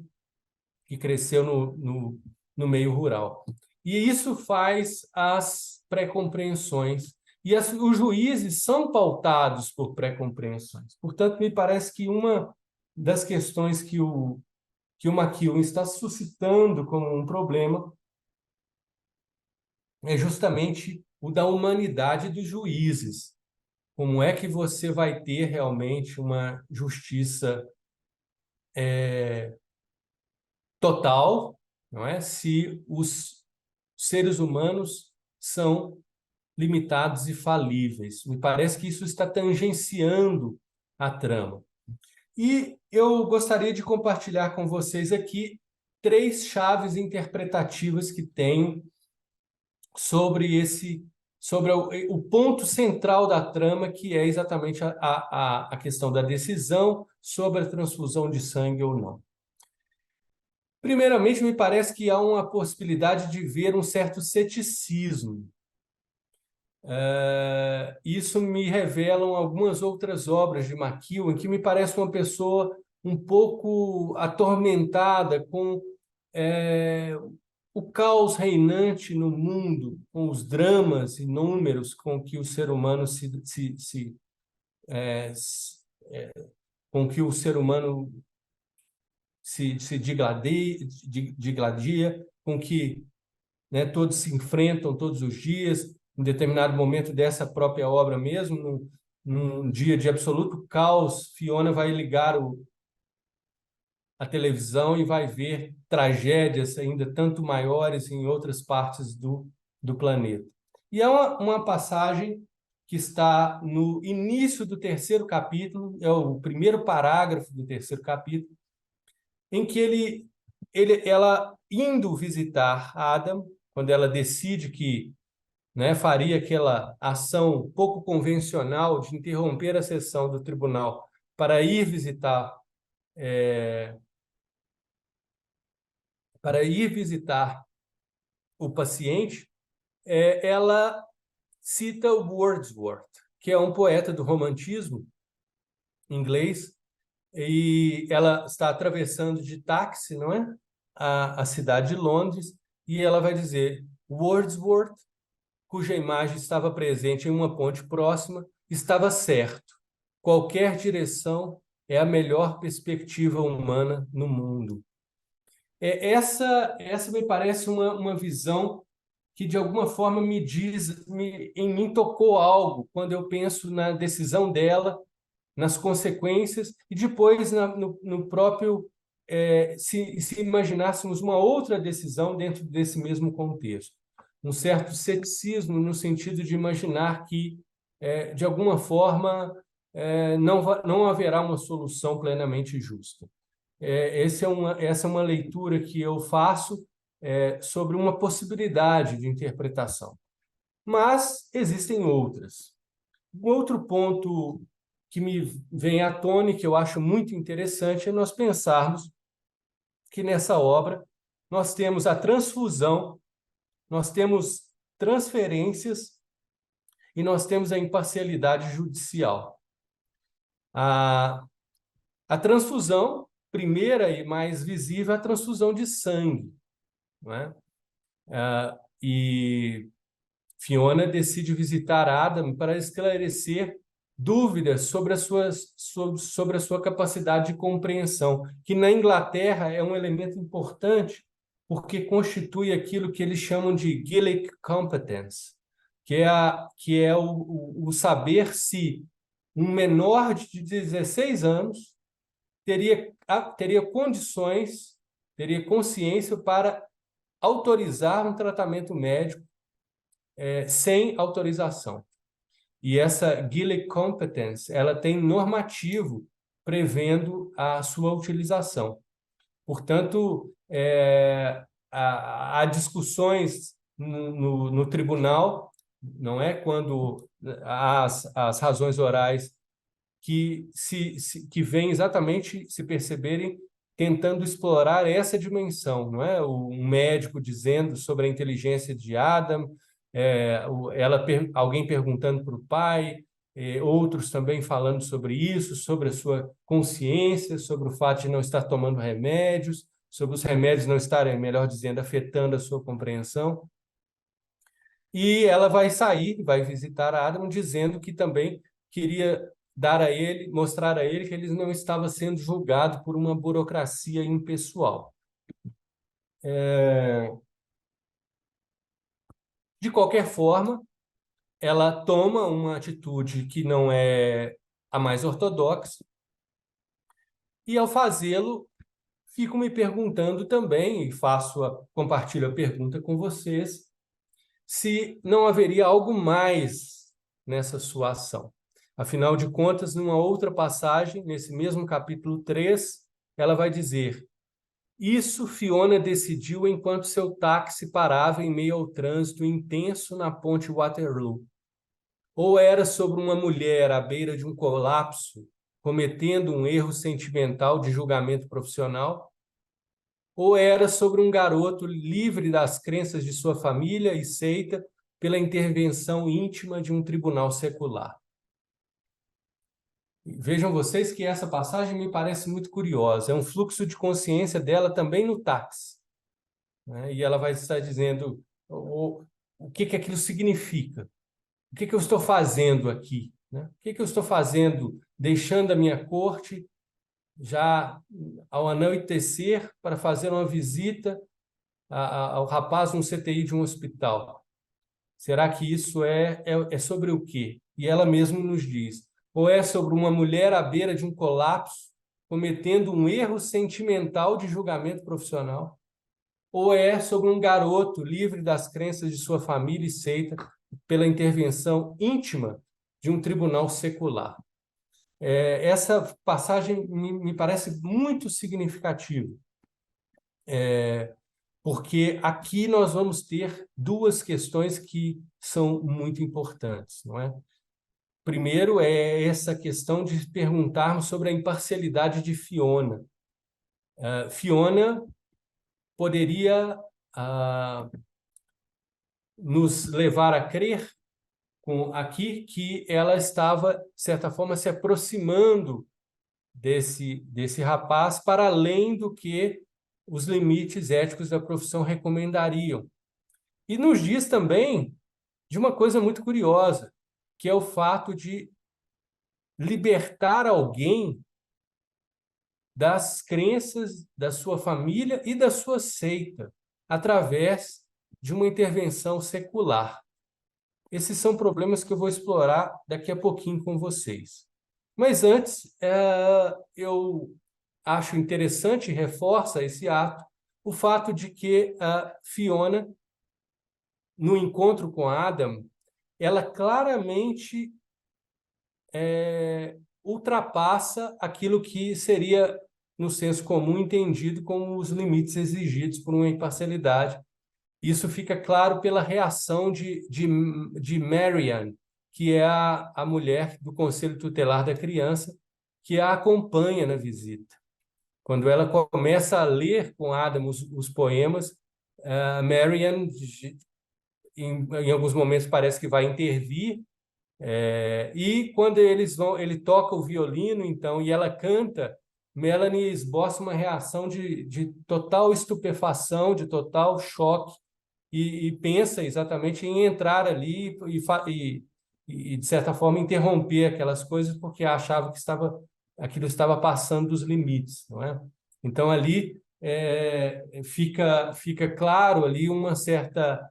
que cresceu no meio rural. E isso faz as pré-compreensões. E os juízes são pautados por pré-compreensões. Portanto, me parece que uma das questões que o McEwen está suscitando como um problema é justamente o da humanidade dos juízes. Como é que você vai ter realmente uma justiça total, não é? Se os seres humanos são limitados e falíveis. Me parece que isso está tangenciando a trama. E eu gostaria de compartilhar com vocês aqui 3 chaves interpretativas que tenho sobre o ponto central da trama, que é exatamente a questão da decisão sobre a transfusão de sangue ou não. Primeiramente, me parece que há uma possibilidade de ver um certo ceticismo. Isso me revelam algumas outras obras de McEwen, que me parece uma pessoa um pouco atormentada com o caos reinante no mundo, com os dramas inúmeros com que o ser humano com que o ser humano se digladia, com que, né, todos se enfrentam todos os dias. Em determinado momento dessa própria obra mesmo, num dia de absoluto caos, Fiona vai ligar a televisão e vai ver tragédias ainda tanto maiores em outras partes do planeta. E é uma passagem que está no início do 3º capítulo, é o primeiro parágrafo do 3º capítulo, em que ela indo visitar Adam, quando ela decide que, né, faria aquela ação pouco convencional de interromper a sessão do tribunal para ir visitar o paciente, ela cita Wordsworth, que é um poeta do romantismo inglês, e ela está atravessando de táxi, não é? A cidade de Londres, e ela vai dizer: Wordsworth, cuja imagem estava presente em uma ponte próxima, estava certo. Qualquer direção é a melhor perspectiva humana no mundo. Essa me parece uma visão que, de alguma forma, em mim tocou algo, quando eu penso na decisão dela, nas consequências, e depois no próprio, se imaginássemos uma outra decisão dentro desse mesmo contexto. um certo ceticismo no sentido de imaginar que, de alguma forma, não haverá uma solução plenamente justa. Essa é uma leitura que eu faço sobre uma possibilidade de interpretação. Mas existem outras. Um outro ponto que me vem à tona e que eu acho muito interessante é nós pensarmos que nessa obra nós temos a transfusão, nós temos transferências e nós temos a imparcialidade judicial. A transfusão, primeira e mais visível, é a transfusão de sangue, não é? E Fiona decide visitar Adam para esclarecer dúvidas sobre sobre a sua capacidade de compreensão, que na Inglaterra é um elemento importante, porque constitui aquilo que eles chamam de Gillick Competence, que é o saber se um menor de 16 anos teria condições, teria consciência para autorizar um tratamento médico sem autorização. E essa Gillick Competence, ela tem normativo prevendo a sua utilização. Portanto, há discussões no tribunal, não é? Quando as razões orais que vêm exatamente se perceberem tentando explorar essa dimensão, não é? Um médico dizendo sobre a inteligência de Adam, alguém perguntando para o pai, outros também falando sobre isso, sobre a sua consciência, sobre o fato de não estar tomando remédios, sobre os remédios não estarem, melhor dizendo, afetando a sua compreensão. E ela vai sair, vai visitar Adam, dizendo que também queria mostrar a ele que ele não estava sendo julgado por uma burocracia impessoal. De qualquer forma, ela toma uma atitude que não é a mais ortodoxa, e ao fazê-lo, fico me perguntando também, e compartilho a pergunta com vocês, se não haveria algo mais nessa sua ação. Afinal de contas, numa outra passagem, nesse mesmo capítulo 3, ela vai dizer: isso Fiona decidiu enquanto seu táxi parava em meio ao trânsito intenso na ponte Waterloo. Ou era sobre uma mulher à beira de um colapso, cometendo um erro sentimental de julgamento profissional, ou era sobre um garoto livre das crenças de sua família e seita pela intervenção íntima de um tribunal secular. Vejam vocês que essa passagem me parece muito curiosa. É um fluxo de consciência dela também no táxi, né? E ela vai estar dizendo o que aquilo significa. O que eu estou fazendo aqui, né? O que eu estou fazendo deixando a minha corte já ao anoitecer para fazer uma visita ao rapaz no CTI de um hospital? Será que isso é sobre o quê? E ela mesma nos diz: ou é sobre uma mulher à beira de um colapso, cometendo um erro sentimental de julgamento profissional, ou é sobre um garoto livre das crenças de sua família e seita pela intervenção íntima de um tribunal secular. Essa passagem me parece muito significativa, porque aqui nós vamos ter duas questões que são muito importantes, não é? Primeiro é essa questão de perguntarmos sobre a imparcialidade de Fiona. Fiona poderia nos levar a crer aqui que ela estava, de certa forma, se aproximando desse rapaz para além do que os limites éticos da profissão recomendariam. E nos diz também de uma coisa muito curiosa, que é o fato de libertar alguém das crenças da sua família e da sua seita, através de uma intervenção secular. Esses são problemas que eu vou explorar daqui a pouquinho com vocês. Mas antes, eu acho interessante, reforça esse ato, o fato de que a Fiona no encontro com Adam, ela claramente ultrapassa aquilo que seria, no senso comum, entendido como os limites exigidos por uma imparcialidade. Isso fica claro pela reação de Marianne, que é a mulher do Conselho Tutelar da criança, que a acompanha na visita. Quando ela começa a ler com Adam os poemas, Marianne, em alguns momentos, parece que vai intervir, e quando ele toca o violino, então, e ela canta, Melanie esboça uma reação de total estupefação, de total choque, e pensa exatamente em entrar ali de certa forma, interromper aquelas coisas, porque achava que aquilo estava passando dos limites, não é? Então, ali fica claro ali uma certa...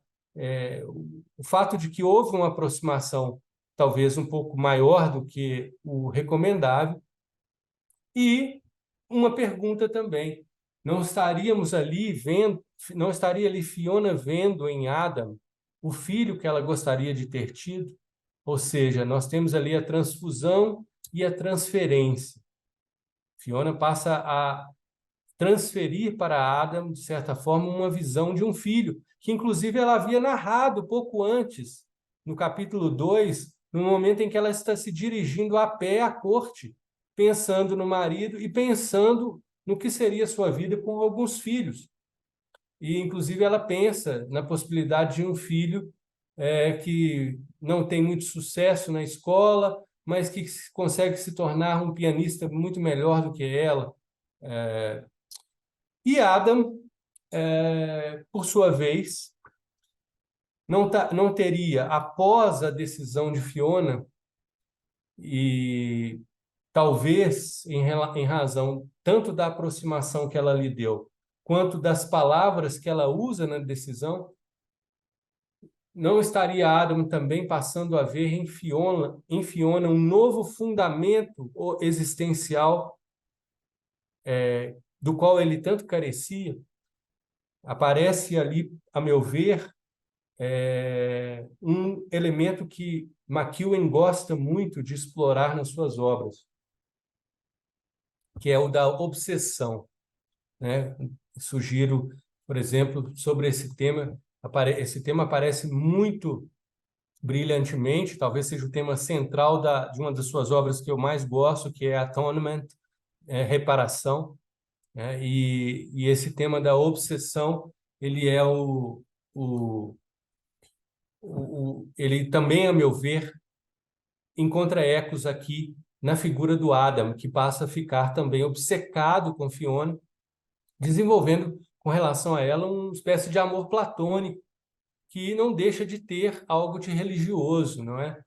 o fato de que houve uma aproximação talvez um pouco maior do que o recomendável, e uma pergunta também: não estaria ali Fiona vendo em Adam o filho que ela gostaria de ter tido? Ou seja, nós temos ali a transfusão e a transferência. Fiona passa a transferir para Adam, de certa forma, uma visão de um filho, que inclusive ela havia narrado pouco antes, no capítulo 2, no momento em que ela está se dirigindo a pé à corte, pensando no marido e pensando no que seria sua vida com alguns filhos. E, inclusive, ela pensa na possibilidade de um filho que não tem muito sucesso na escola, mas que consegue se tornar um pianista muito melhor do que ela. E Adam, por sua vez, não teria, após a decisão de Fiona, e talvez em razão tanto da aproximação que ela lhe deu, quanto das palavras que ela usa na decisão, não estaria Adam também passando a ver em Fiona um novo fundamento existencial do qual ele tanto carecia? Aparece ali, a meu ver, um elemento que McEwen gosta muito de explorar nas suas obras, que é o da obsessão, né? Sugiro, por exemplo, sobre esse tema. Esse tema aparece muito brilhantemente, talvez seja o tema central de uma das suas obras que eu mais gosto, que é Atonement, reparação, né? E esse tema da obsessão, ele é ele também, a meu ver, encontra ecos aqui na figura do Adam, que passa a ficar também obcecado com Fiona, desenvolvendo com relação a ela uma espécie de amor platônico, que não deixa de ter algo de religioso, não é?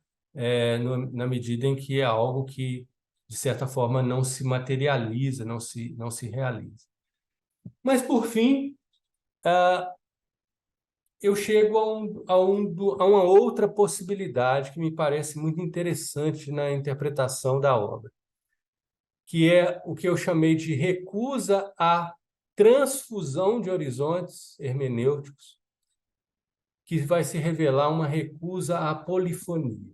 Na medida em que é algo que, de certa forma, não se materializa, não se realiza. Mas, por fim, eu chego a uma outra possibilidade que me parece muito interessante na interpretação da obra, que é o que eu chamei de recusa à transfusão de horizontes hermenêuticos, que vai se revelar uma recusa à polifonia.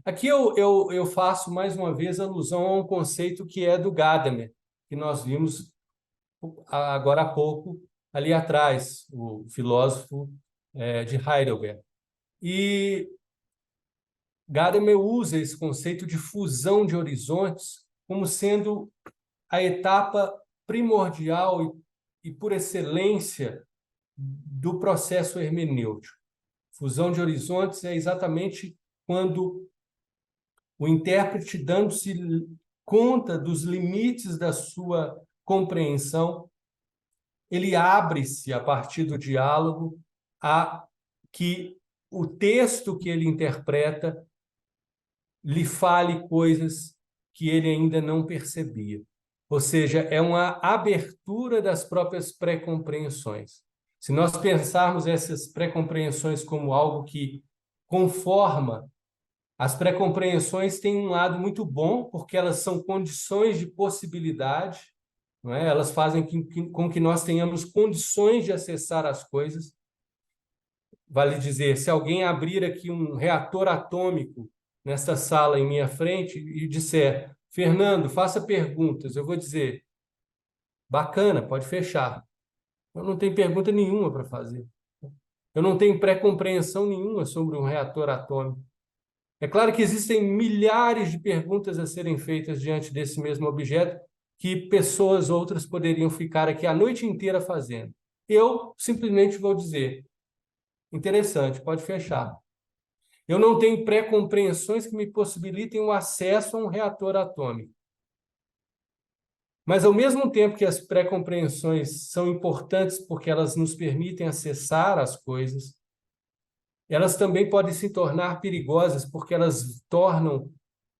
Aqui eu faço, mais uma vez, alusão a um conceito que é do Gadamer, que nós vimos agora há pouco, ali atrás, o filósofo de Heidelberg. E Gadamer usa esse conceito de fusão de horizontes como sendo a etapa primordial e por excelência do processo hermenêutico. Fusão de horizontes é exatamente quando o intérprete, dando-se conta dos limites da sua compreensão, ele abre-se a partir do diálogo a que o texto que ele interpreta lhe fale coisas que ele ainda não percebia. Ou seja, é uma abertura das próprias pré-compreensões. Se nós pensarmos essas pré-compreensões como algo que conforma, as pré-compreensões têm um lado muito bom, porque elas são condições de possibilidade, não é? Elas fazem com que nós tenhamos condições de acessar as coisas, vale dizer, se alguém abrir aqui um reator atômico nesta sala em minha frente e disser, Fernando, faça perguntas, eu vou dizer, bacana, pode fechar. Eu não tenho pergunta nenhuma para fazer. Eu não tenho pré-compreensão nenhuma sobre um reator atômico. É claro que existem milhares de perguntas a serem feitas diante desse mesmo objeto que pessoas outras poderiam ficar aqui a noite inteira fazendo. Eu simplesmente vou dizer, interessante, pode fechar. Eu não tenho pré-compreensões que me possibilitem o acesso a um reator atômico. Mas, ao mesmo tempo que as pré-compreensões são importantes porque elas nos permitem acessar as coisas, elas também podem se tornar perigosas porque elas tornam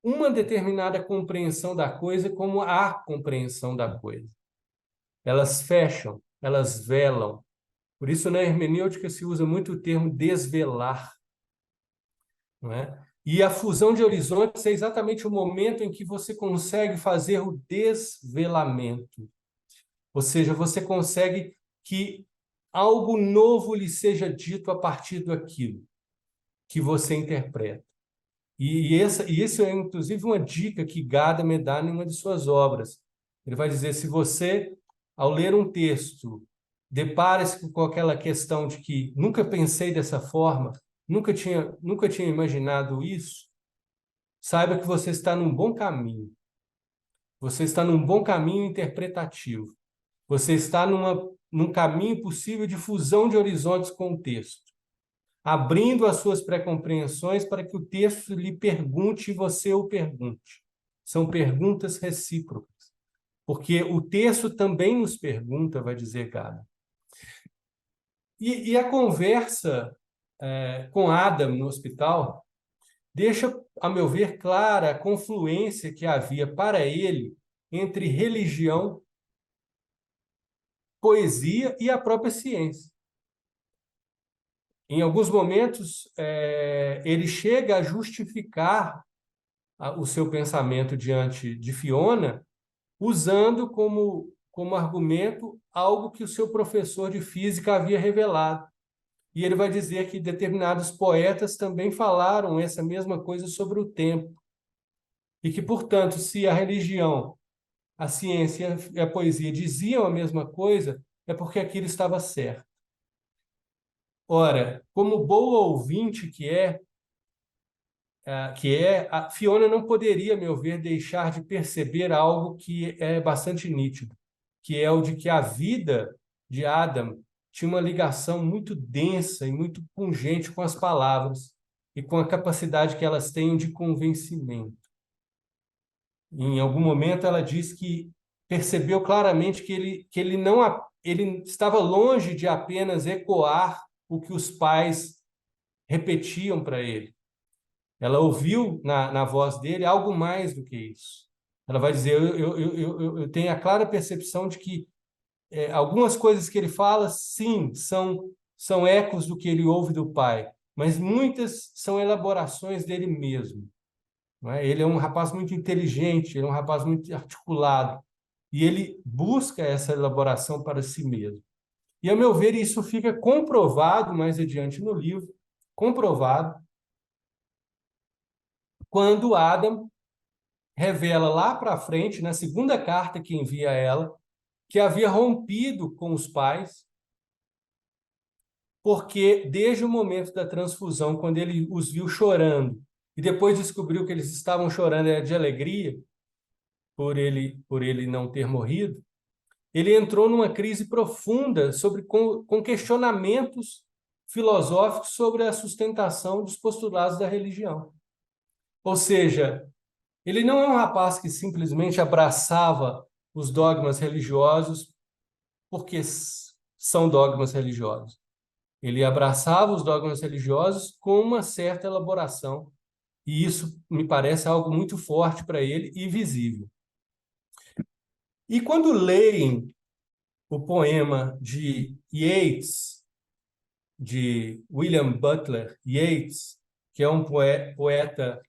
uma determinada compreensão da coisa como a compreensão da coisa. Elas fecham, elas velam. Por isso, na hermenêutica se usa muito o termo desvelar, não é? E a fusão de horizontes é exatamente o momento em que você consegue fazer o desvelamento. Ou seja, você consegue que algo novo lhe seja dito a partir daquilo que você interpreta. Isso é, inclusive, uma dica que Gadamer dá em uma de suas obras. Ele vai dizer, se você, ao ler um texto, depara-se com aquela questão de que nunca pensei dessa forma, nunca tinha imaginado isso, saiba que você está num bom caminho. Você está num bom caminho interpretativo. Você está num caminho possível de fusão de horizontes com o texto, abrindo as suas pré-compreensões para que o texto lhe pergunte e você o pergunte. São perguntas recíprocas, porque o texto também nos pergunta, vai dizer Gadamer. E a conversa com Adam no hospital deixa, a meu ver, clara a confluência que havia para ele entre religião, poesia e a própria ciência. Em alguns momentos, ele chega a justificar o seu pensamento diante de Fiona, usando como argumento algo que o seu professor de física havia revelado. E ele vai dizer que determinados poetas também falaram essa mesma coisa sobre o tempo. E que, portanto, se a religião, a ciência e a poesia diziam a mesma coisa, é porque aquilo estava certo. Ora, como boa ouvinte a Fiona não poderia, a meu ver, deixar de perceber algo que é bastante nítido, que é o de que a vida de Adam tinha uma ligação muito densa e muito pungente com as palavras e com a capacidade que elas têm de convencimento. Em algum momento ela diz que percebeu claramente que ele estava longe de apenas ecoar o que os pais repetiam para ele. Ela ouviu na voz dele algo mais do que isso. Ela vai dizer, eu tenho a clara percepção de que algumas coisas que ele fala, sim, são ecos do que ele ouve do pai, mas muitas são elaborações dele mesmo. Não é? Ele é um rapaz muito inteligente, ele é um rapaz muito articulado, e ele busca essa elaboração para si mesmo. E, a meu ver, isso fica comprovado mais adiante no livro, comprovado, quando Adam revela lá para frente, na segunda carta que envia a ela, que havia rompido com os pais, porque desde o momento da transfusão, quando ele os viu chorando, e depois descobriu que eles estavam chorando de alegria por ele não ter morrido, ele entrou numa crise profunda com questionamentos filosóficos sobre a sustentação dos postulados da religião. Ou seja, ele não é um rapaz que simplesmente abraçava os dogmas religiosos porque são dogmas religiosos. Ele abraçava os dogmas religiosos com uma certa elaboração, e isso me parece algo muito forte para ele e visível. E quando leem o poema de Yeats, de William Butler Yeats, que é um poeta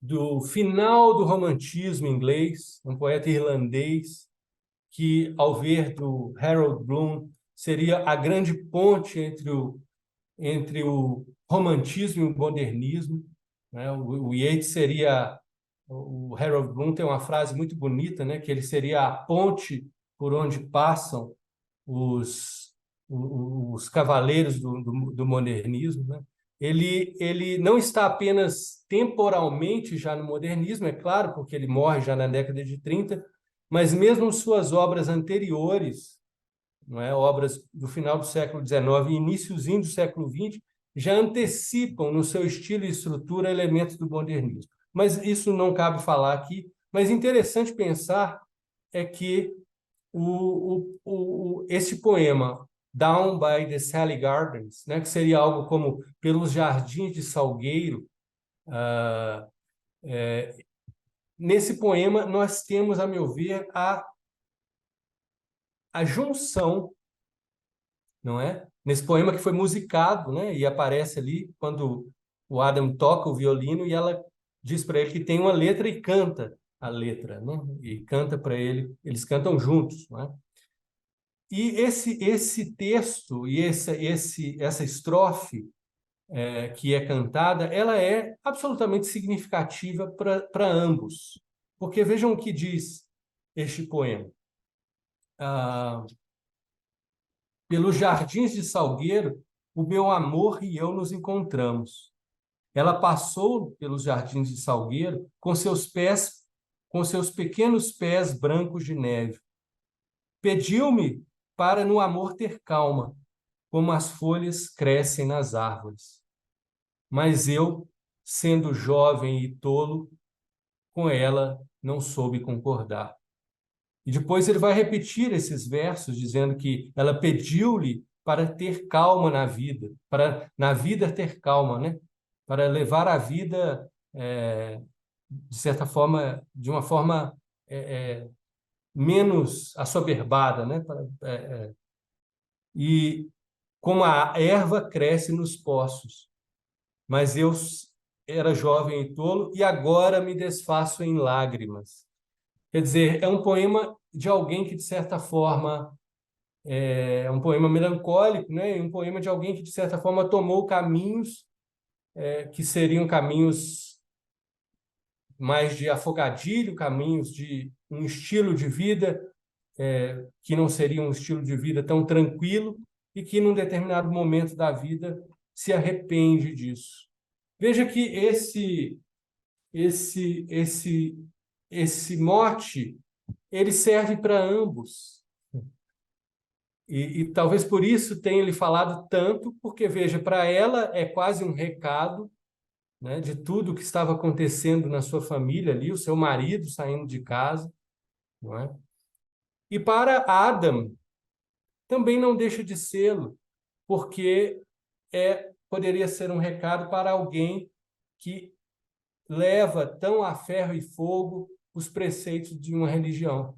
do final do romantismo inglês, um poeta irlandês, que, ao ver do Harold Bloom, seria a grande ponte entre entre o romantismo e o modernismo, né? O Yeats seria, o Harold Bloom tem uma frase muito bonita, né? Que ele seria a ponte por onde passam os, os cavaleiros do modernismo, né? Ele não está apenas temporalmente já no modernismo, é claro, porque ele morre já na década de 30, mas mesmo suas obras anteriores, não é? Obras do final do século XIX e iniciozinho do século XX, já antecipam no seu estilo e estrutura elementos do modernismo. Mas isso não cabe falar aqui. Mas interessante pensar é que esse poema, Down by the Sally Gardens, né, que seria algo como Pelos Jardins de Salgueiro, nesse poema nós temos, a meu ver, a junção, não é? Nesse poema que foi musicado, né, e aparece ali quando o Adam toca o violino e ela diz para ele que tem uma letra e canta a letra, né? E canta para ele, eles cantam juntos, não é? E esse texto e essa estrofe que é cantada, ela é absolutamente significativa para ambos. Porque vejam o que diz este poema. Ah, pelos jardins de Salgueiro, o meu amor e eu nos encontramos. Ela passou pelos jardins de Salgueiro com seus pequenos pés brancos de neve. Pediu-me para no amor ter calma, como as folhas crescem nas árvores. Mas eu, sendo jovem e tolo, com ela não soube concordar. E depois ele vai repetir esses versos, dizendo que ela pediu-lhe para ter calma na vida, para na vida ter calma, né? Para levar a vida, de certa forma, de uma forma menos assoberbada, né? E como a erva cresce nos poços, mas eu era jovem e tolo e agora me desfaço em lágrimas. Quer dizer, é um poema de alguém que, de certa forma, é um poema melancólico, né? E um poema de alguém que, de certa forma, tomou caminhos que seriam caminhos mais de afogadilho, caminhos de um estilo de vida que não seria um estilo de vida tão tranquilo e que, num determinado momento da vida, se arrepende disso. Veja que esse, esse, esse mote ele serve para ambos. E talvez por isso tenha ele falado tanto, porque, veja, para ela é quase um recado, né, de tudo que estava acontecendo na sua família ali, o seu marido saindo de casa, não é? E para Adam também não deixa de sê-lo, porque poderia ser um recado para alguém que leva tão a ferro e fogo os preceitos de uma religião,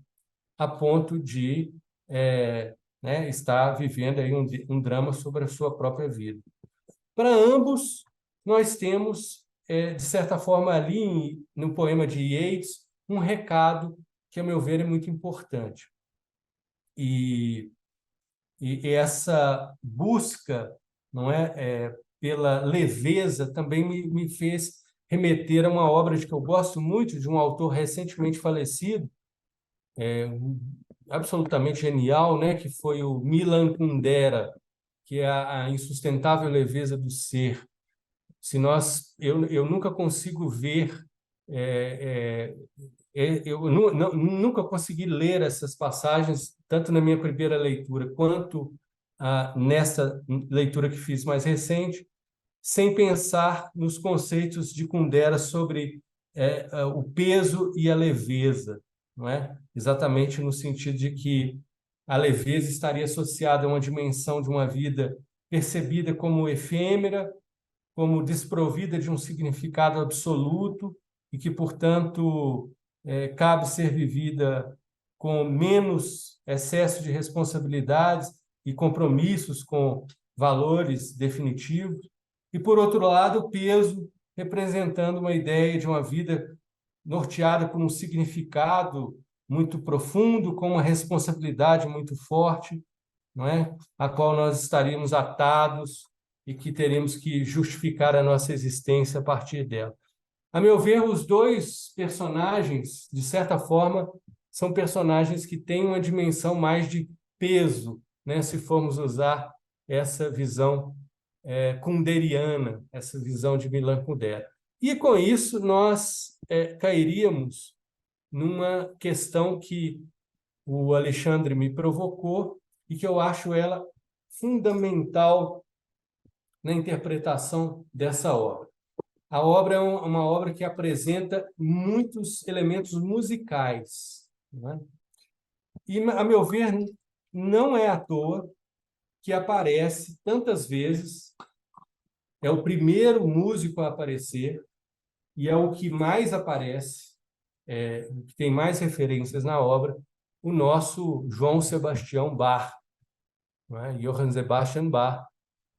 a ponto de estar vivendo aí um drama sobre a sua própria vida. Para ambos, nós temos, de certa forma, ali no poema de Yeats, um recado que, a meu ver, é muito importante. E essa busca, não pela leveza também me fez remeter a uma obra de que eu gosto muito, de um autor recentemente falecido, absolutamente genial, né, que foi o Milan Kundera, que é a insustentável leveza do ser. Eu nunca consigo ver, eu nunca consegui ler essas passagens, tanto na minha primeira leitura quanto nessa leitura que fiz mais recente, sem pensar nos conceitos de Kundera sobre o peso e a leveza, não é? Exatamente no sentido de que a leveza estaria associada a uma dimensão de uma vida percebida como efêmera, como desprovida de um significado absoluto e que, portanto, cabe ser vivida com menos excesso de responsabilidades e compromissos com valores definitivos. E, por outro lado, o peso representando uma ideia de uma vida norteada por um significado muito profundo, com uma responsabilidade muito forte, não é? A qual nós estaríamos atados e que teremos que justificar a nossa existência a partir dela. A meu ver, os dois personagens, de certa forma, são personagens que têm uma dimensão mais de peso, né? Se formos usar essa visão kunderiana, essa visão de Milan Kundera. E, com isso, nós cairíamos numa questão que o Alexandre me provocou e que eu acho ela fundamental na interpretação dessa obra. A obra é uma obra que apresenta muitos elementos musicais, né? E, a meu ver, não é à toa que aparece tantas vezes, é o primeiro músico a aparecer e é o que mais aparece, que tem mais referências na obra, o nosso João Sebastião Bach, né? Johann Sebastian Bach,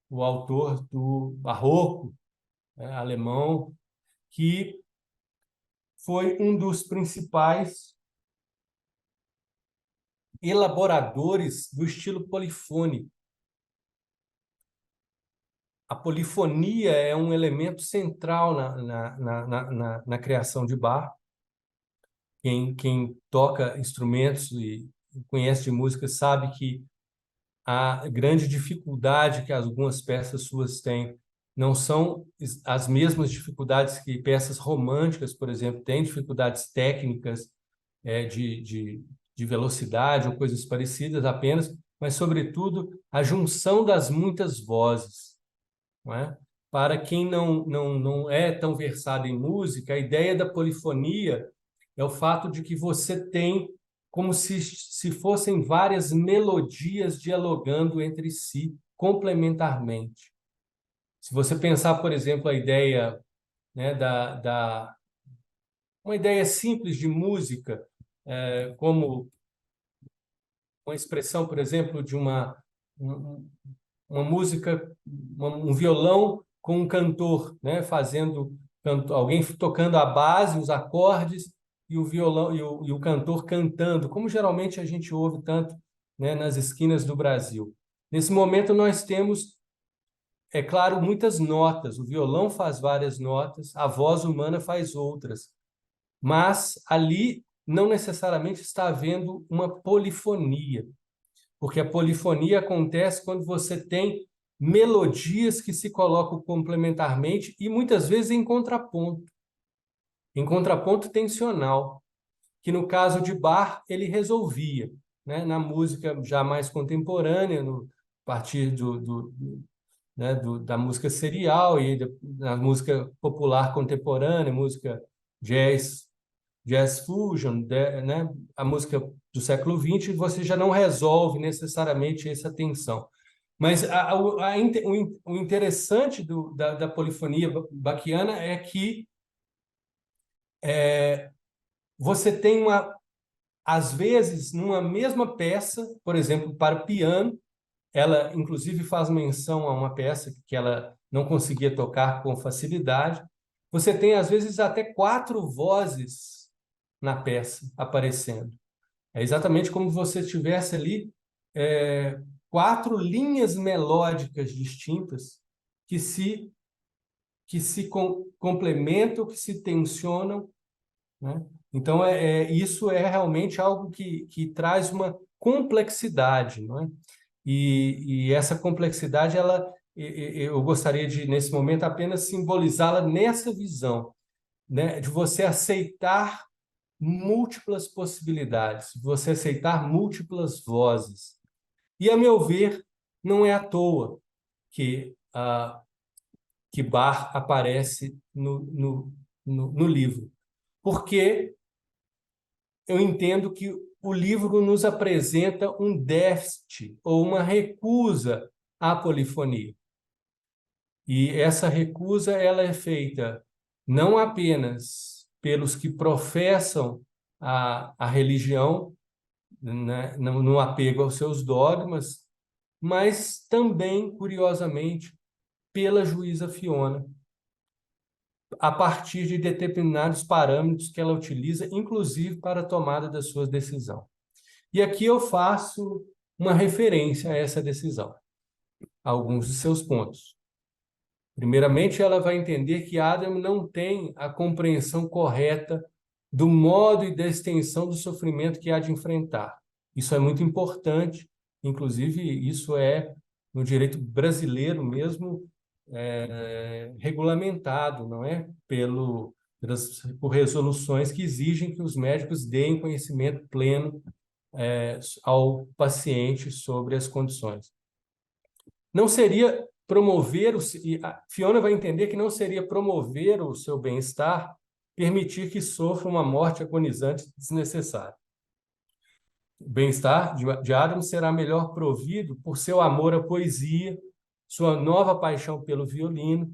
o autor do Barroco, né, alemão, que foi um dos principais elaboradores do estilo polifônico. A polifonia é um elemento central na criação de Bach. Quem toca instrumentos e conhece de música sabe que a grande dificuldade que algumas peças suas têm não são as mesmas dificuldades que peças românticas, por exemplo, têm, dificuldades técnicas, de velocidade ou coisas parecidas apenas, mas, sobretudo, a junção das muitas vozes, não é? Para quem não é tão versado em música, a ideia da polifonia é o fato de que você tem como se fossem várias melodias dialogando entre si complementarmente. Se você pensar, por exemplo, a ideia, né, uma ideia simples de música, como uma expressão, por exemplo, de uma música, um violão com um cantor, né, alguém tocando a base, os acordes, e o violão e o cantor cantando, como geralmente a gente ouve tanto, né, nas esquinas do Brasil. Nesse momento nós temos, é claro, muitas notas. O violão faz várias notas, a voz humana faz outras, mas ali não necessariamente está havendo uma polifonia, porque a polifonia acontece quando você tem melodias que se colocam complementarmente e muitas vezes em contraponto tensional, que no caso de Bach ele resolvia, né? Na música já mais contemporânea, a partir da música serial e da música popular contemporânea, música jazz fusion, né? A música do século XX, você já não resolve necessariamente essa tensão. Mas o interessante da polifonia baquiana é que você tem às vezes, numa mesma peça, por exemplo, para piano, ela inclusive faz menção a uma peça que ela não conseguia tocar com facilidade. Você tem, às vezes, até 4 vozes na peça aparecendo. É exatamente como se você tivesse ali 4 linhas melódicas distintas que se complementam, que se tensionam, né? Então, isso é realmente algo que traz uma complexidade, não é? E essa complexidade, eu gostaria de, nesse momento, apenas simbolizá-la nessa visão, né? De você aceitar múltiplas possibilidades, você aceitar múltiplas vozes. E, a meu ver, não é à toa que Bach aparece no livro, porque eu entendo que o livro nos apresenta um déficit ou uma recusa à polifonia. E essa recusa ela é feita não apenas pelos que professam a religião, né, no apego aos seus dogmas, mas também, curiosamente, pela juíza Fiona, a partir de determinados parâmetros que ela utiliza, inclusive para a tomada da sua decisão. E aqui eu faço uma referência a essa decisão, a alguns de seus pontos. Primeiramente, ela vai entender que Adam não tem a compreensão correta do modo e da extensão do sofrimento que há de enfrentar. Isso é muito importante, inclusive, isso é no direito brasileiro mesmo regulamentado, não é? Por resoluções que exigem que os médicos deem conhecimento pleno ao paciente sobre as condições. Não seria promover, e a Fiona vai entender que não seria promover o seu bem-estar permitir que sofra uma morte agonizante desnecessária. O bem-estar de Adam será melhor provido por seu amor à poesia, sua nova paixão pelo violino,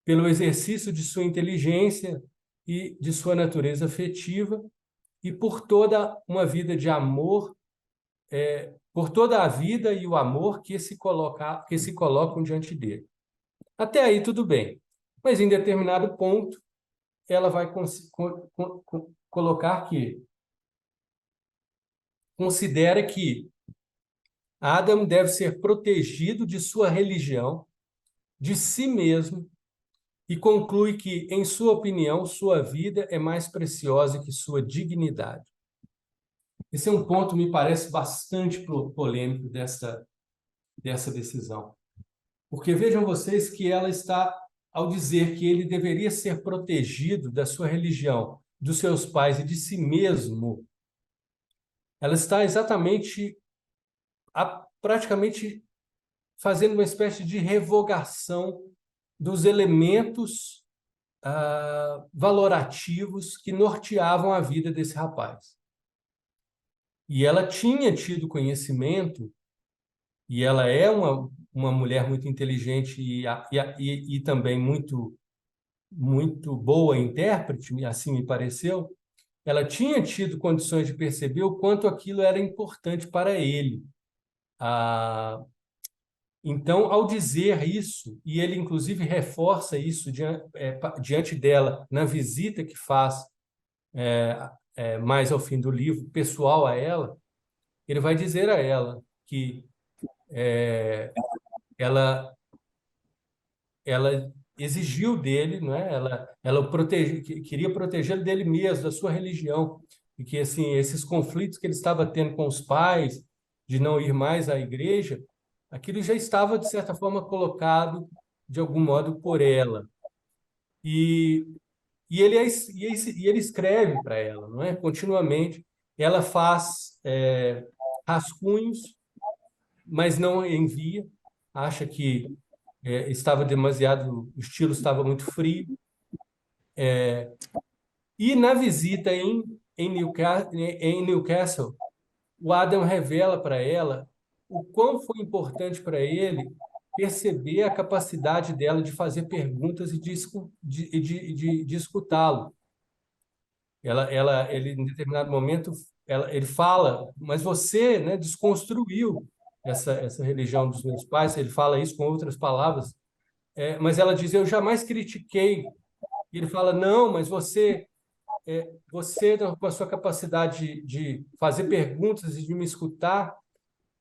pelo exercício de sua inteligência e de sua natureza afetiva, e por toda uma vida de amor, por toda a vida e o amor que se colocam diante dele. Até aí tudo bem. Mas em determinado ponto, ela vai colocar que considera que Adam deve ser protegido de sua religião, de si mesmo, e conclui que, em sua opinião, sua vida é mais preciosa que sua dignidade. Esse é um ponto, me parece, bastante polêmico dessa decisão. Porque vejam vocês que ela está, ao dizer que ele deveria ser protegido da sua religião, dos seus pais e de si mesmo, ela está exatamente, praticamente fazendo uma espécie de revogação dos elementos valorativos que norteavam a vida desse rapaz. E ela tinha tido conhecimento, e ela é uma mulher muito inteligente e também muito, muito boa intérprete, assim me pareceu. Ela tinha tido condições de perceber o quanto aquilo era importante para ele. Então, ao dizer isso, e ele inclusive reforça isso diante dela na visita que faz mais ao fim do livro, pessoal a ela, ele vai dizer a ela que ela exigiu dele, não é? Ela queria protegê-lo dele mesmo, da sua religião, e que assim esses conflitos que ele estava tendo com os pais de não ir mais à igreja, aquilo já estava de certa forma colocado de algum modo por ela. E ele escreve para ela, não é? Continuamente. Ela faz rascunhos, mas não envia. Acha que estava demasiado, o estilo estava muito frio. E na visita em Newcastle, o Adam revela para ela o quão foi importante para ele perceber a capacidade dela de fazer perguntas e de escutá-lo. Ele, em determinado momento, ele fala, mas você, né, desconstruiu essa religião dos meus pais. Ele fala isso com outras palavras, mas ela diz, eu jamais critiquei. E ele fala, não, mas você, com a sua capacidade de fazer perguntas e de me escutar,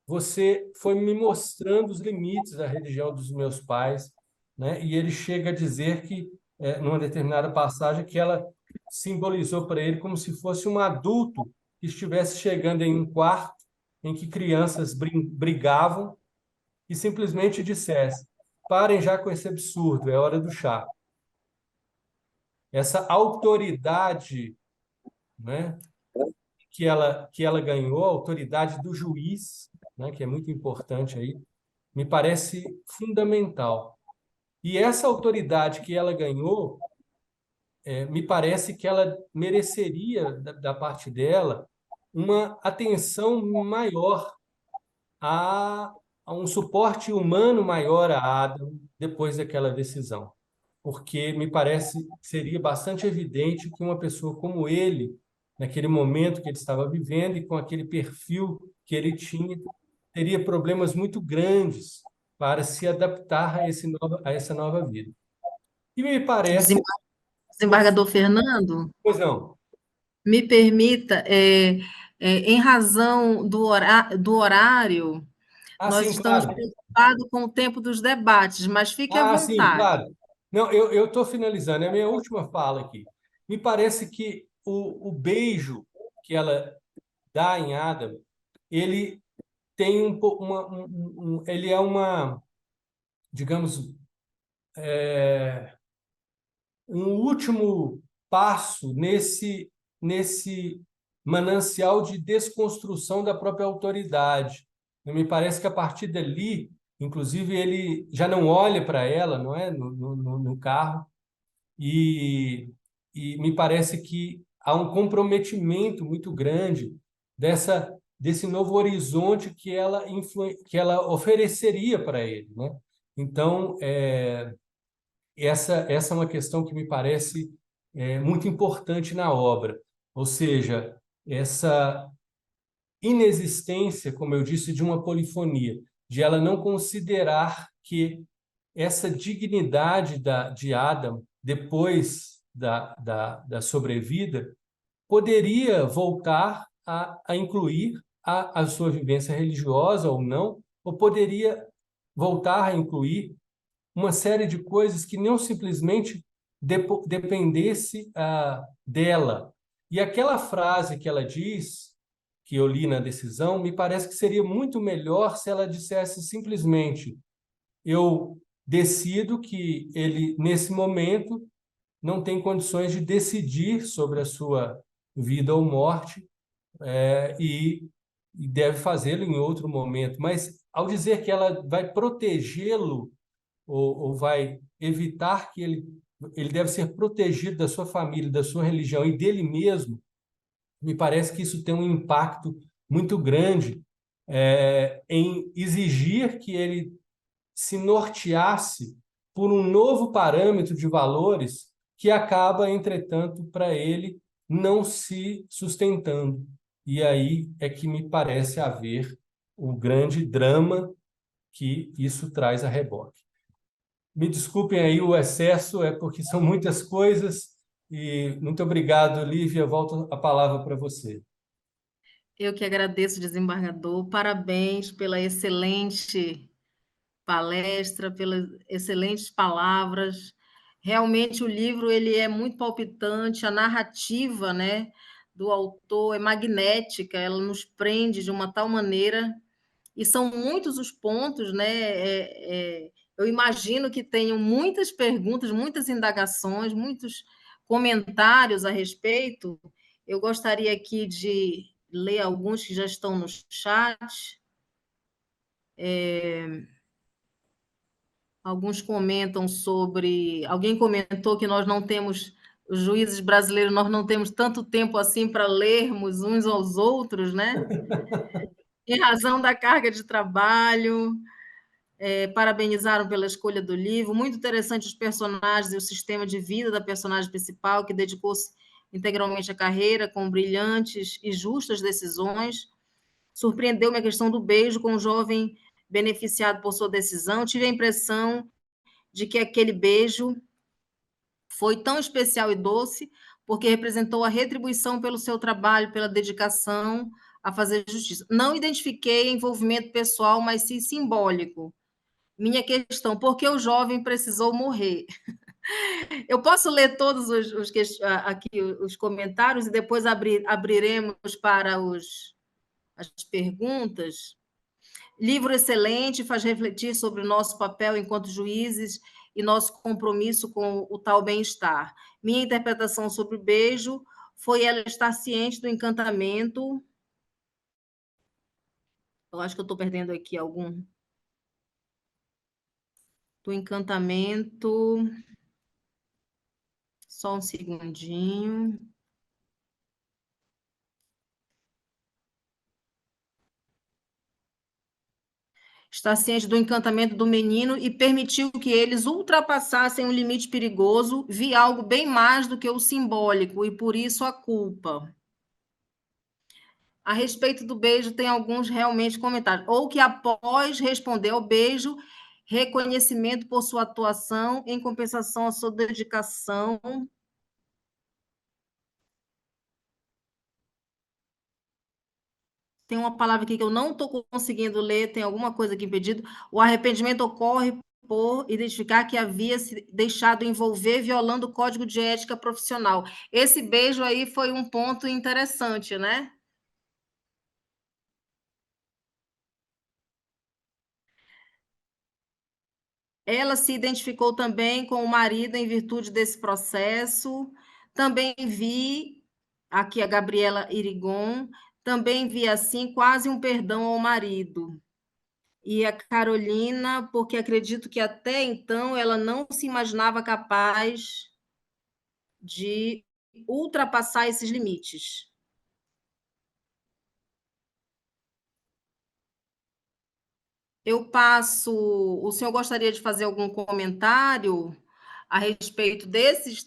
você foi me mostrando os limites da religião dos meus pais, né? E ele chega a dizer que, numa determinada passagem, que ela simbolizou para ele como se fosse um adulto que estivesse chegando em um quarto em que crianças brigavam e simplesmente dissesse: parem já com esse absurdo, é hora do chá. Essa autoridade, né, que ela ganhou, a autoridade do juiz, né, que é muito importante aí, me parece fundamental. E essa autoridade que ela ganhou, me parece que ela mereceria, da parte dela, uma atenção maior a, a um suporte humano maior a Adam depois daquela decisão. Porque me parece que seria bastante evidente que uma pessoa como ele, naquele momento que ele estava vivendo e com aquele perfil que ele tinha, teria problemas muito grandes para se adaptar a essa nova vida. E me parece... Desembargador Fernando, Pois não. me permita, em razão do horário, Ah, nós sim, estamos claro. preocupados com o tempo dos debates, mas fique à Ah, sim, vontade. claro. Não, eu estou finalizando, é a minha última fala aqui. Me parece que o beijo que ela dá em Adam, ele tem ele é uma, digamos, um último passo nesse manancial de desconstrução da própria autoridade. Me parece que a partir dali, inclusive, ele já não olha para ela, não é, no carro, e, e me parece que há um comprometimento muito grande desse novo horizonte que ela ofereceria para ele, né? Então, essa é uma questão que me parece muito importante na obra, ou seja, essa inexistência, como eu disse, de uma polifonia, de ela não considerar que essa dignidade de Adam, depois da sobrevida, poderia voltar a incluir a sua vivência religiosa ou não, ou poderia voltar a incluir uma série de coisas que não simplesmente dependesse dela. E aquela frase que ela diz, que eu li na decisão, me parece que seria muito melhor se ela dissesse simplesmente: eu decido que ele, nesse momento, não tem condições de decidir sobre a sua vida ou morte, e deve fazê-lo em outro momento. Mas, ao dizer que ela vai protegê-lo ou vai evitar que ele deve ser protegido da sua família, da sua religião e dele mesmo, me parece que isso tem um impacto muito grande em exigir que ele se norteasse por um novo parâmetro de valores que acaba, entretanto, para ele não se sustentando. E aí é que me parece haver o grande drama que isso traz a reboque. Me desculpem aí o excesso, é porque são muitas coisas. E muito obrigado, Lívia. Volto a palavra para você. Eu que agradeço, desembargador. Parabéns pela excelente palestra, pelas excelentes palavras. Realmente o livro ele é muito palpitante, a narrativa, né, do autor é magnética, ela nos prende de uma tal maneira e são muitos os pontos, né? Eu imagino que tenham muitas perguntas, muitas indagações, muitos comentários a respeito. Eu gostaria aqui de ler alguns que já estão no chat. Alguns comentam sobre. Alguém comentou que nós não temos, os juízes brasileiros, nós não temos tanto tempo assim para lermos uns aos outros, né? Em razão da carga de trabalho. Parabenizaram pela escolha do livro. Muito interessante os personagens e o sistema de vida da personagem principal, que dedicou-se integralmente à carreira, com brilhantes e justas decisões. Surpreendeu-me a questão do beijo com o jovem beneficiado por sua decisão. Tive a impressão de que aquele beijo foi tão especial e doce porque representou a retribuição pelo seu trabalho, pela dedicação a fazer justiça. Não identifiquei envolvimento pessoal, mas sim simbólico. Minha questão, por que o jovem precisou morrer? Eu posso ler todos aqui os comentários e depois abriremos para as perguntas. Livro excelente, faz refletir sobre o nosso papel enquanto juízes e nosso compromisso com o tal bem-estar. Minha interpretação sobre o beijo foi ela estar ciente do encantamento. Eu acho que eu estou perdendo aqui algum. Do encantamento. Só um segundinho. Está ciente do encantamento do menino e permitiu que eles ultrapassassem um limite perigoso, vi algo bem mais do que o simbólico e por isso a culpa. A respeito do beijo, tem alguns realmente comentários. Ou que após responder ao beijo, reconhecimento por sua atuação, em compensação à sua dedicação. Tem uma palavra aqui que eu não estou conseguindo ler, tem alguma coisa aqui impedido. O arrependimento ocorre por identificar que havia se deixado envolver violando o código de ética profissional. Esse beijo aí foi um ponto interessante, né? Ela se identificou também com o marido em virtude desse processo. Também vi, aqui a Gabriela Irigon, também vi assim quase um perdão ao marido. E a Carolina, porque acredito que até então ela não se imaginava capaz de ultrapassar esses limites. Eu passo. O senhor gostaria de fazer algum comentário a respeito desses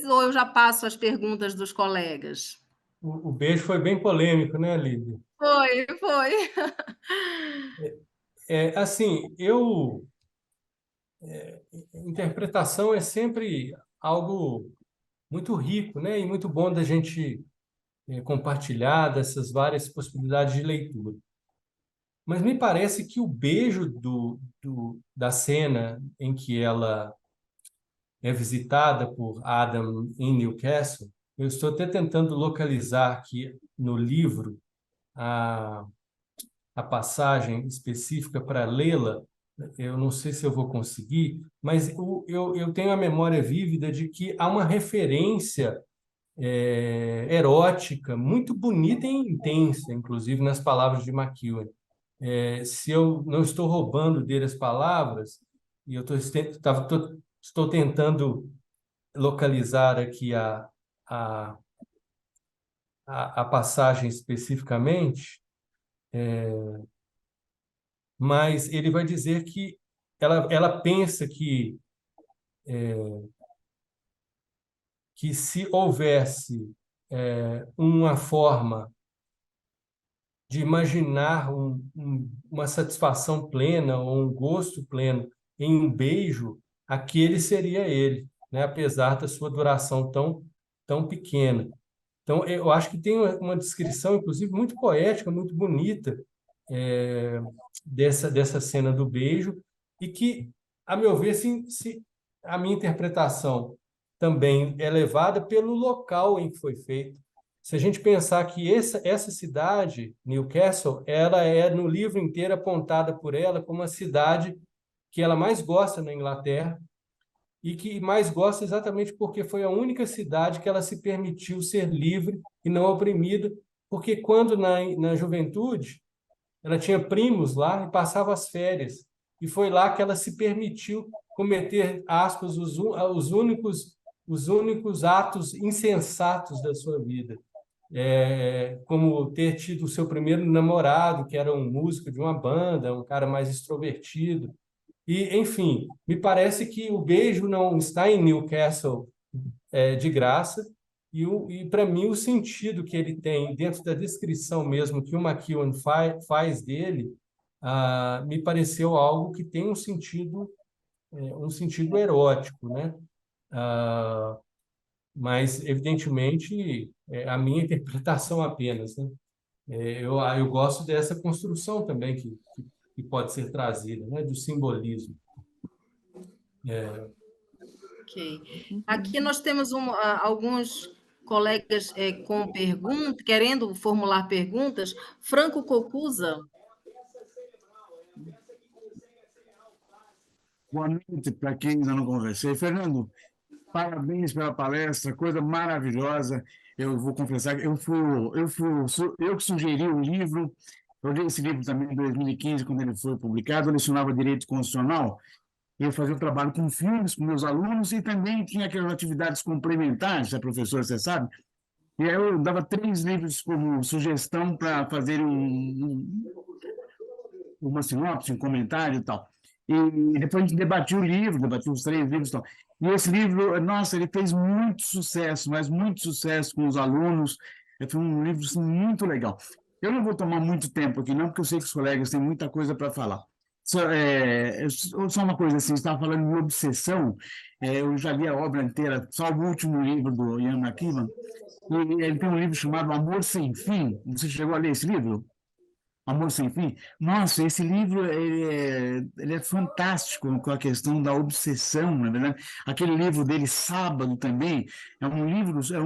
ou eu já passo as perguntas dos colegas? O beijo foi bem polêmico, né, Lívia? Foi, foi. Assim, interpretação é sempre algo muito rico, né, e muito bom da gente compartilhar dessas várias possibilidades de leitura. Mas me parece que o beijo da cena em que ela é visitada por Adam em Newcastle, eu estou até tentando localizar aqui no livro a, a passagem específica para lê-la. Eu não sei se eu vou conseguir, mas eu tenho a memória vívida de que há uma referência erótica muito bonita e intensa, inclusive nas palavras de McEwan. Se eu não estou roubando dele as palavras, e eu estou tentando localizar aqui a, a passagem especificamente, mas ele vai dizer que ela pensa que se houvesse uma forma de imaginar uma satisfação plena ou um gosto pleno em um beijo, aquele seria ele, né? Apesar da sua duração tão pequena. Então, eu acho que tem uma descrição, inclusive, muito poética, muito bonita, é, dessa cena do beijo, e que, a meu ver, a minha interpretação também é levada pelo local em que foi feito. Se a gente pensar que essa cidade, Newcastle, ela é, no livro inteiro, apontada por ela como a cidade que ela mais gosta na Inglaterra, e que mais gosta exatamente porque foi a única cidade que ela se permitiu ser livre e não oprimida, porque quando na juventude ela tinha primos lá e passava as férias, e foi lá que ela se permitiu cometer, aspas, os únicos atos insensatos da sua vida, como ter tido o seu primeiro namorado, que era um músico de uma banda, um cara mais extrovertido, e, enfim, me parece que o beijo não está em Newcastle de graça, e para mim o sentido que ele tem dentro da descrição mesmo que o McEwan faz dele, me pareceu algo que tem um sentido erótico, né? Mas, evidentemente, é a minha interpretação apenas, né? Eu gosto dessa construção também que pode ser trazida, né? Do simbolismo. Ok. Aqui nós temos alguns colegas com perguntas, querendo formular perguntas. Franco Cocusa. Boa noite para quem ainda não conversei. Fernando, parabéns pela palestra, coisa maravilhosa. Eu vou confessar que eu que sugeri o livro. Eu li esse livro também em 2015, quando ele foi publicado. Eu lecionava Direito Constitucional e eu fazia um trabalho com filmes, com meus alunos, e também tinha aquelas atividades complementares, você é professor, você sabe. E aí eu dava 3 livros como sugestão para fazer uma sinopse, um comentário e tal. E depois a gente debatiu o livro, debatiu os 3 livros e tal. E esse livro, nossa, ele fez muito sucesso, mas muito sucesso com os alunos. Foi um livro assim, muito legal. Eu não vou tomar muito tempo aqui, não, porque eu sei que os colegas têm muita coisa para falar. Só uma coisa assim, você estava falando de obsessão, eu já li a obra inteira, só o último livro do Ian McEwan, e ele tem um livro chamado Amor Sem Fim. Você chegou a ler esse livro? Amor Sem Fim. Nossa, esse livro ele é fantástico com a questão da obsessão, na verdade. Aquele livro dele, Sábado, também, é um livro, é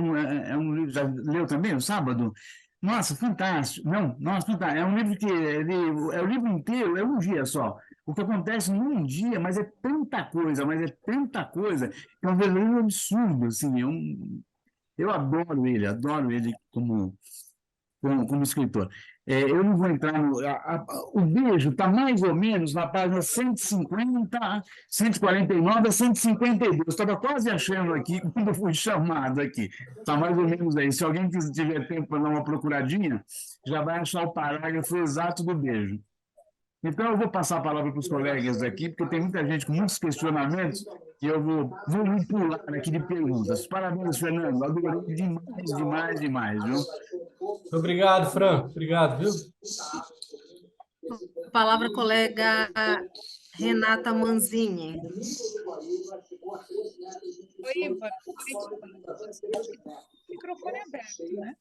um livro, já leu também, o Sábado? Nossa, fantástico. Não, nossa, fantástico. É um livro que é o livro inteiro, é um dia só. O que acontece num dia, mas é tanta coisa, que é um verdadeiro absurdo, assim, eu adoro ele como escritor. Eu não vou entrar no. O beijo está mais ou menos na página 150, 149 a 152. Estava quase achando aqui quando eu fui chamado aqui. Está mais ou menos aí. Se alguém tiver tempo para dar uma procuradinha, já vai achar o parágrafo exato do beijo. Então, eu vou passar a palavra para os colegas aqui, porque tem muita gente com muitos questionamentos, e eu vou me pular aqui de perguntas. Parabéns, Fernando. Adorei demais, demais, demais, viu? Obrigado, Fran. Obrigado, viu? Palavra, colega Renata Manzini. Oi, boa noite. Microfone aberto, né?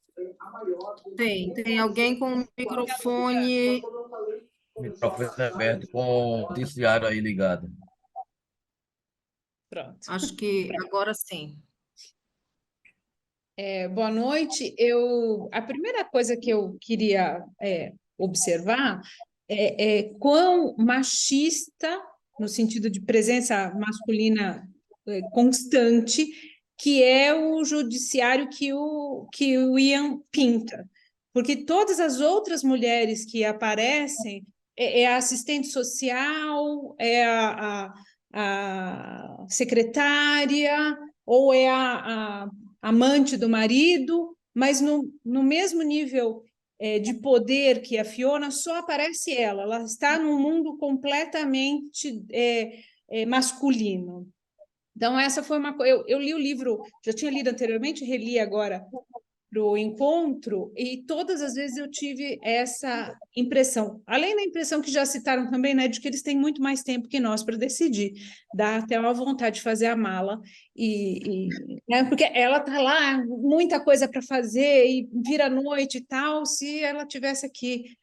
Tem alguém com o microfone. Microfone aberto com o noticiário aí ligado. Pronto. Acho que agora sim. Boa noite. A primeira coisa que eu queria observar é quão machista, no sentido de presença masculina constante, que é o judiciário que o Ian pinta. Porque todas as outras mulheres que aparecem é a assistente social, é a secretária, ou é a amante do marido, mas no mesmo nível de poder que a Fiona, só aparece ela. Ela está num mundo completamente masculino. Então, essa foi uma coisa. Eu li o livro, já tinha lido anteriormente, reli agora para o encontro, e todas as vezes eu tive essa impressão. Além da impressão que já citaram também, né, de que eles têm muito mais tempo que nós para decidir. Dá até uma vontade de fazer a mala, né, porque ela está lá, muita coisa para fazer, e vira noite e tal. Se ela tivesse aqui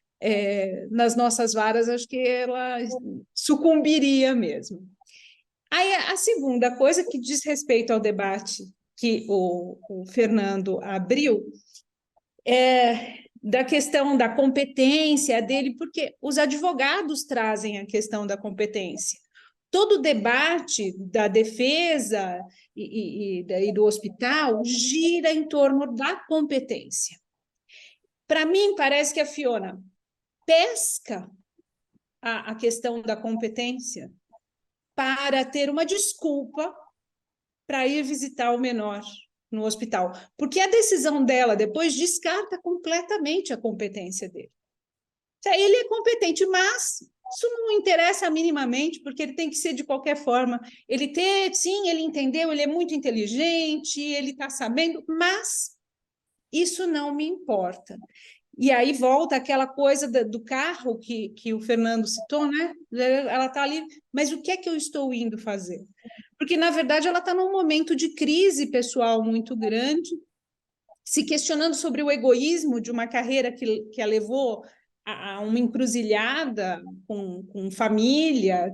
nas nossas varas, acho que ela sucumbiria mesmo. Aí, a segunda coisa que diz respeito ao debate que o Fernando abriu é da questão da competência dele, porque os advogados trazem a questão da competência. Todo o debate da defesa e do hospital gira em torno da competência. Para mim, parece que a Fiona pesca a questão da competência para ter uma desculpa para ir visitar o menor no hospital. Porque a decisão dela depois descarta completamente a competência dele. Ele é competente, mas isso não interessa minimamente, porque ele tem que ser de qualquer forma. Sim, ele entendeu, ele é muito inteligente, ele está sabendo, mas isso não me importa. E aí volta aquela coisa do carro que o Fernando citou, né? Ela está ali, mas o que é que eu estou indo fazer? Porque, na verdade, ela está num momento de crise pessoal muito grande, se questionando sobre o egoísmo de uma carreira que a levou a uma encruzilhada com família,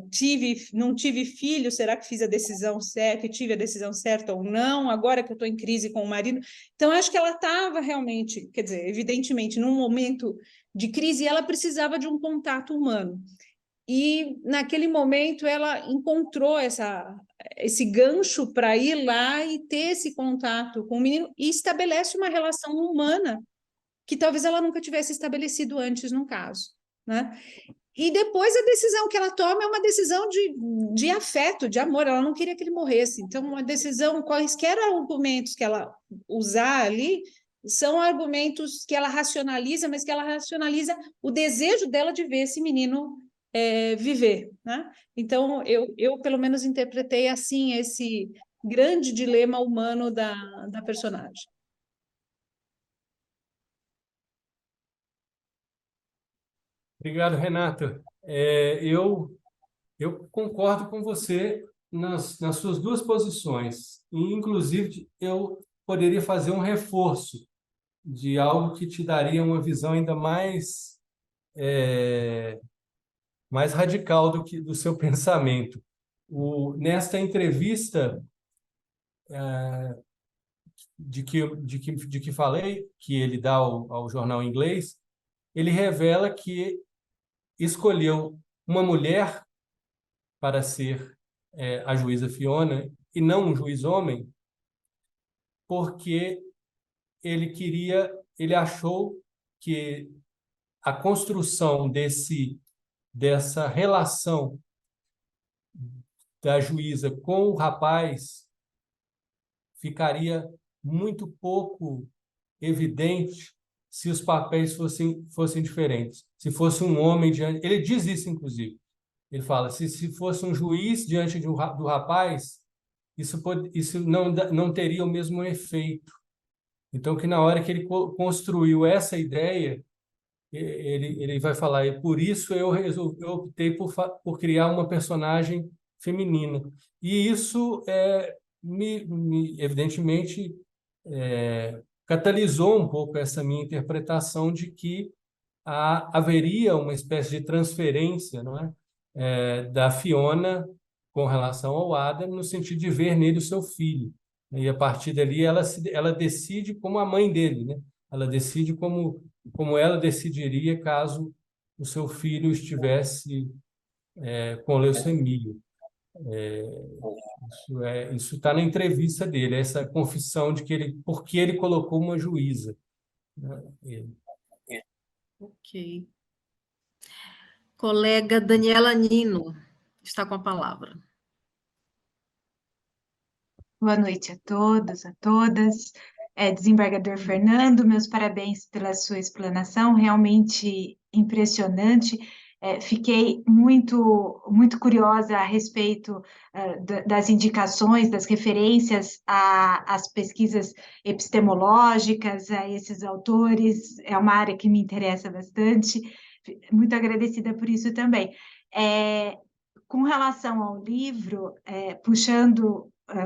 não tive filho, será que fiz a decisão certa, que tive a decisão certa ou não, agora que eu estou em crise com o marido. Então, acho que ela estava realmente, quer dizer, evidentemente, num momento de crise, e ela precisava de um contato humano. E, naquele momento, ela encontrou esse gancho para ir lá e ter esse contato com o menino e estabelece uma relação humana que talvez ela nunca tivesse estabelecido antes, no caso, né? E depois a decisão que ela toma é uma decisão de afeto, de amor. Ela não queria que ele morresse. Então, uma decisão, quaisquer argumentos que ela usar ali, são argumentos que ela racionaliza, mas que ela racionaliza o desejo dela de ver esse menino viver, né? Então, eu pelo menos interpretei assim esse grande dilema humano da personagem. Obrigado, Renata. Eu concordo com você nas suas duas posições. E, inclusive, eu poderia fazer um reforço de algo que te daria uma visão ainda mais mais radical do seu pensamento. Nesta entrevista de que falei, que ele dá ao jornal inglês, ele revela que escolheu uma mulher para ser a juíza Fiona e não um juiz homem, porque ele achou que a construção dessa relação da juíza com o rapaz ficaria muito pouco evidente se os papéis fossem diferentes. Se fosse um homem diante... Ele diz isso, inclusive. Ele fala, se fosse um juiz diante do rapaz, isso não teria o mesmo efeito. Então, que na hora que ele construiu essa ideia, ele vai falar, e por isso eu optei por criar uma personagem feminina. E isso, evidentemente, catalisou um pouco essa minha interpretação de que haveria uma espécie de transferência, não é? Da Fiona com relação ao Adam, no sentido de ver nele o seu filho. E, a partir dali, ela decide como a mãe dele, né? Ela decide como ela decidiria caso o seu filho estivesse com leucemia. Isso está na entrevista dele, essa confissão de que por que ele colocou uma juíza, né? Ok. Colega Daniela Nino está com a palavra. Boa noite a todos, a todas. Desembargador Fernando, meus parabéns pela sua explanação, realmente impressionante. Fiquei muito, muito curiosa a respeito das indicações, das referências às pesquisas epistemológicas, a esses autores. É uma área que me interessa bastante. Muito agradecida por isso também. Com relação ao livro,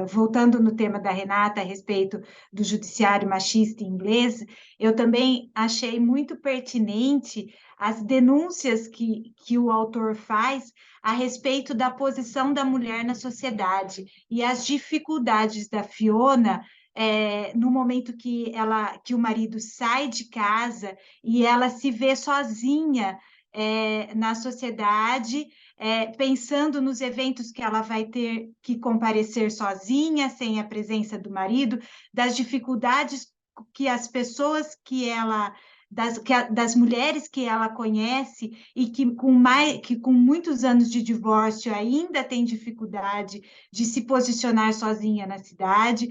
voltando no tema da Renata a respeito do judiciário machista inglês, eu também achei muito pertinente as denúncias que o autor faz a respeito da posição da mulher na sociedade e as dificuldades da Fiona no momento que o marido sai de casa e ela se vê sozinha na sociedade, pensando nos eventos que ela vai ter que comparecer sozinha, sem a presença do marido, das dificuldades que as pessoas das mulheres que ela conhece e que com muitos anos de divórcio ainda tem dificuldade de se posicionar sozinha na cidade.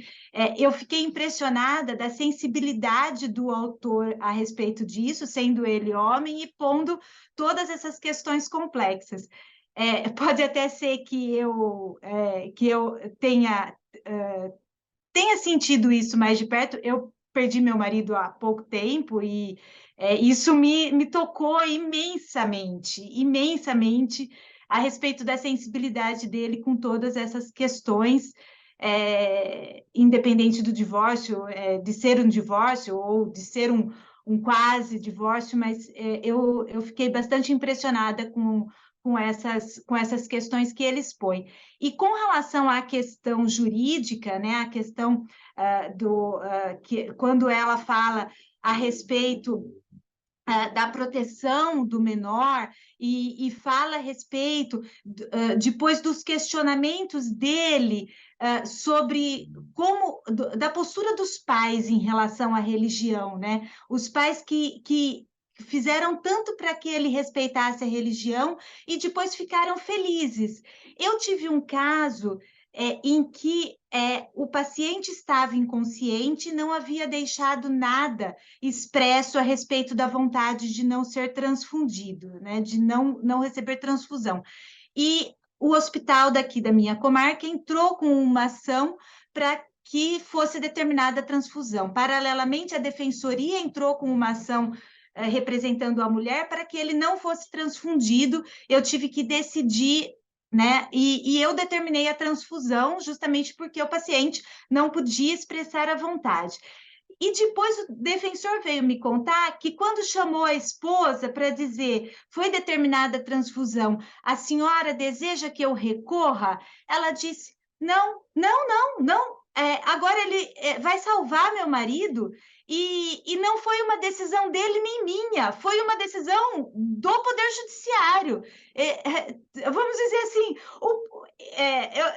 Eu fiquei impressionada da sensibilidade do autor a respeito disso, sendo ele homem e pondo todas essas questões complexas. Pode até ser que eu tenha sentido isso mais de perto. Eu perdi meu marido há pouco tempo e isso me tocou imensamente a respeito da sensibilidade dele com todas essas questões, independente do divórcio, de ser um divórcio ou de ser um quase divórcio, mas eu fiquei bastante impressionada com essas questões que ele expõe. E com relação à questão jurídica, né, a questão quando ela fala a respeito da proteção do menor e fala a respeito, depois dos questionamentos dele sobre da postura dos pais em relação à religião, né? Os pais que fizeram tanto para que ele respeitasse a religião e depois ficaram felizes. Eu tive um caso em que o paciente estava inconsciente e não havia deixado nada expresso a respeito da vontade de não ser transfundido, né, de não receber transfusão. E o hospital daqui da minha comarca entrou com uma ação para que fosse determinada a transfusão. Paralelamente, a defensoria entrou com uma ação representando a mulher para que ele não fosse transfundido. Eu tive que decidir, né? E eu determinei a transfusão justamente porque o paciente não podia expressar a vontade. E depois o defensor veio me contar que quando chamou a esposa para dizer foi determinada a transfusão, a senhora deseja que eu recorra? Ela disse, não, não, não, não. Agora ele vai salvar meu marido e não foi uma decisão dele nem minha, foi uma decisão do Poder Judiciário. Vamos dizer assim,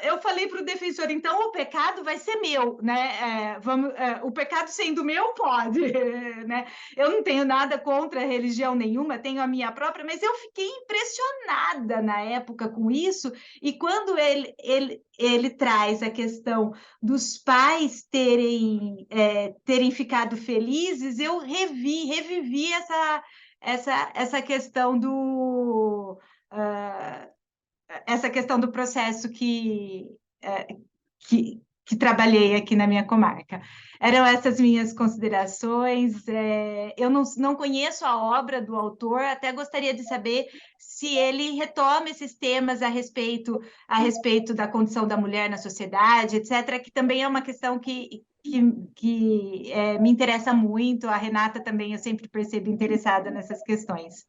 eu falei para o defensor, então o pecado vai ser meu, né? O pecado sendo meu pode, né? Eu não tenho nada contra religião nenhuma, tenho a minha própria, mas eu fiquei impressionada na época com isso, e quando ele traz a questão dos pais terem ficado felizes, eu revivi essa questão essa questão do processo que trabalhei aqui na minha comarca. Eram essas minhas considerações. Eu não conheço a obra do autor, até gostaria de saber se ele retoma esses temas a respeito da condição da mulher na sociedade, etc., que também é uma questão que me interessa muito. A Renata também, eu sempre percebo interessada nessas questões.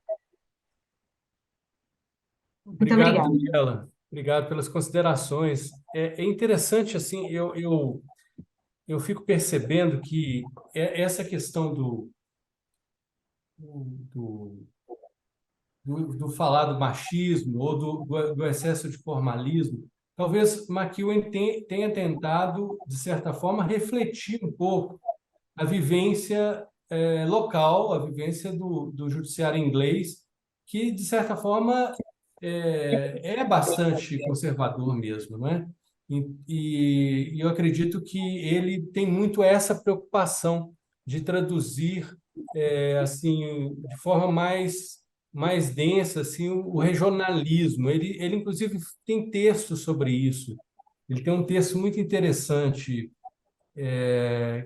Muito Obrigado, obrigada. Daniela. Obrigado pelas considerações. É interessante, assim, eu fico percebendo que essa questão do, do falar do machismo ou do excesso de formalismo, talvez McEwen tenha tentado, de certa forma, refletir um pouco a vivência local, a vivência do judiciário inglês, que, de certa forma, é bastante conservador mesmo, não é? E eu acredito que ele tem muito essa preocupação de traduzir assim de forma mais densa assim o regionalismo. Ele inclusive tem texto sobre isso. Ele tem um texto muito interessante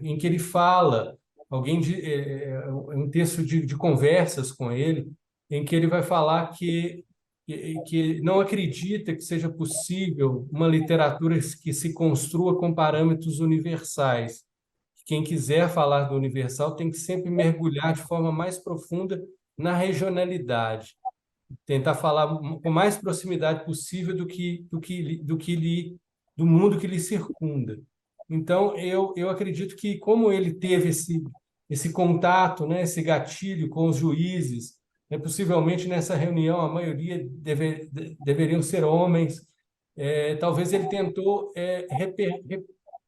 em que ele fala um texto de conversas com ele, em que ele vai falar que não acredita que seja possível uma literatura que se construa com parâmetros universais. Quem quiser falar do universal tem que sempre mergulhar de forma mais profunda na regionalidade, tentar falar com mais proximidade possível do mundo que lhe circunda. Então, eu acredito que, como ele teve esse contato, né, esse gatilho com os juízes, né, possivelmente nessa reunião a maioria deveriam ser homens, talvez ele tentou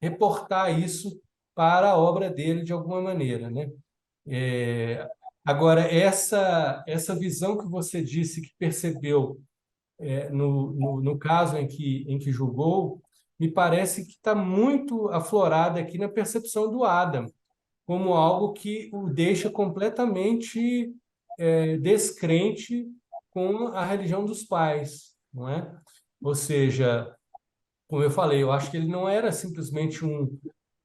reportar isso para a obra dele de alguma maneira, né? Agora, essa visão que você disse que percebeu no caso em que julgou, me parece que está muito aflorada aqui na percepção do Adam, como algo que o deixa completamente descrente com a religião dos pais, não é? Ou seja, como eu falei, eu acho que ele não era simplesmente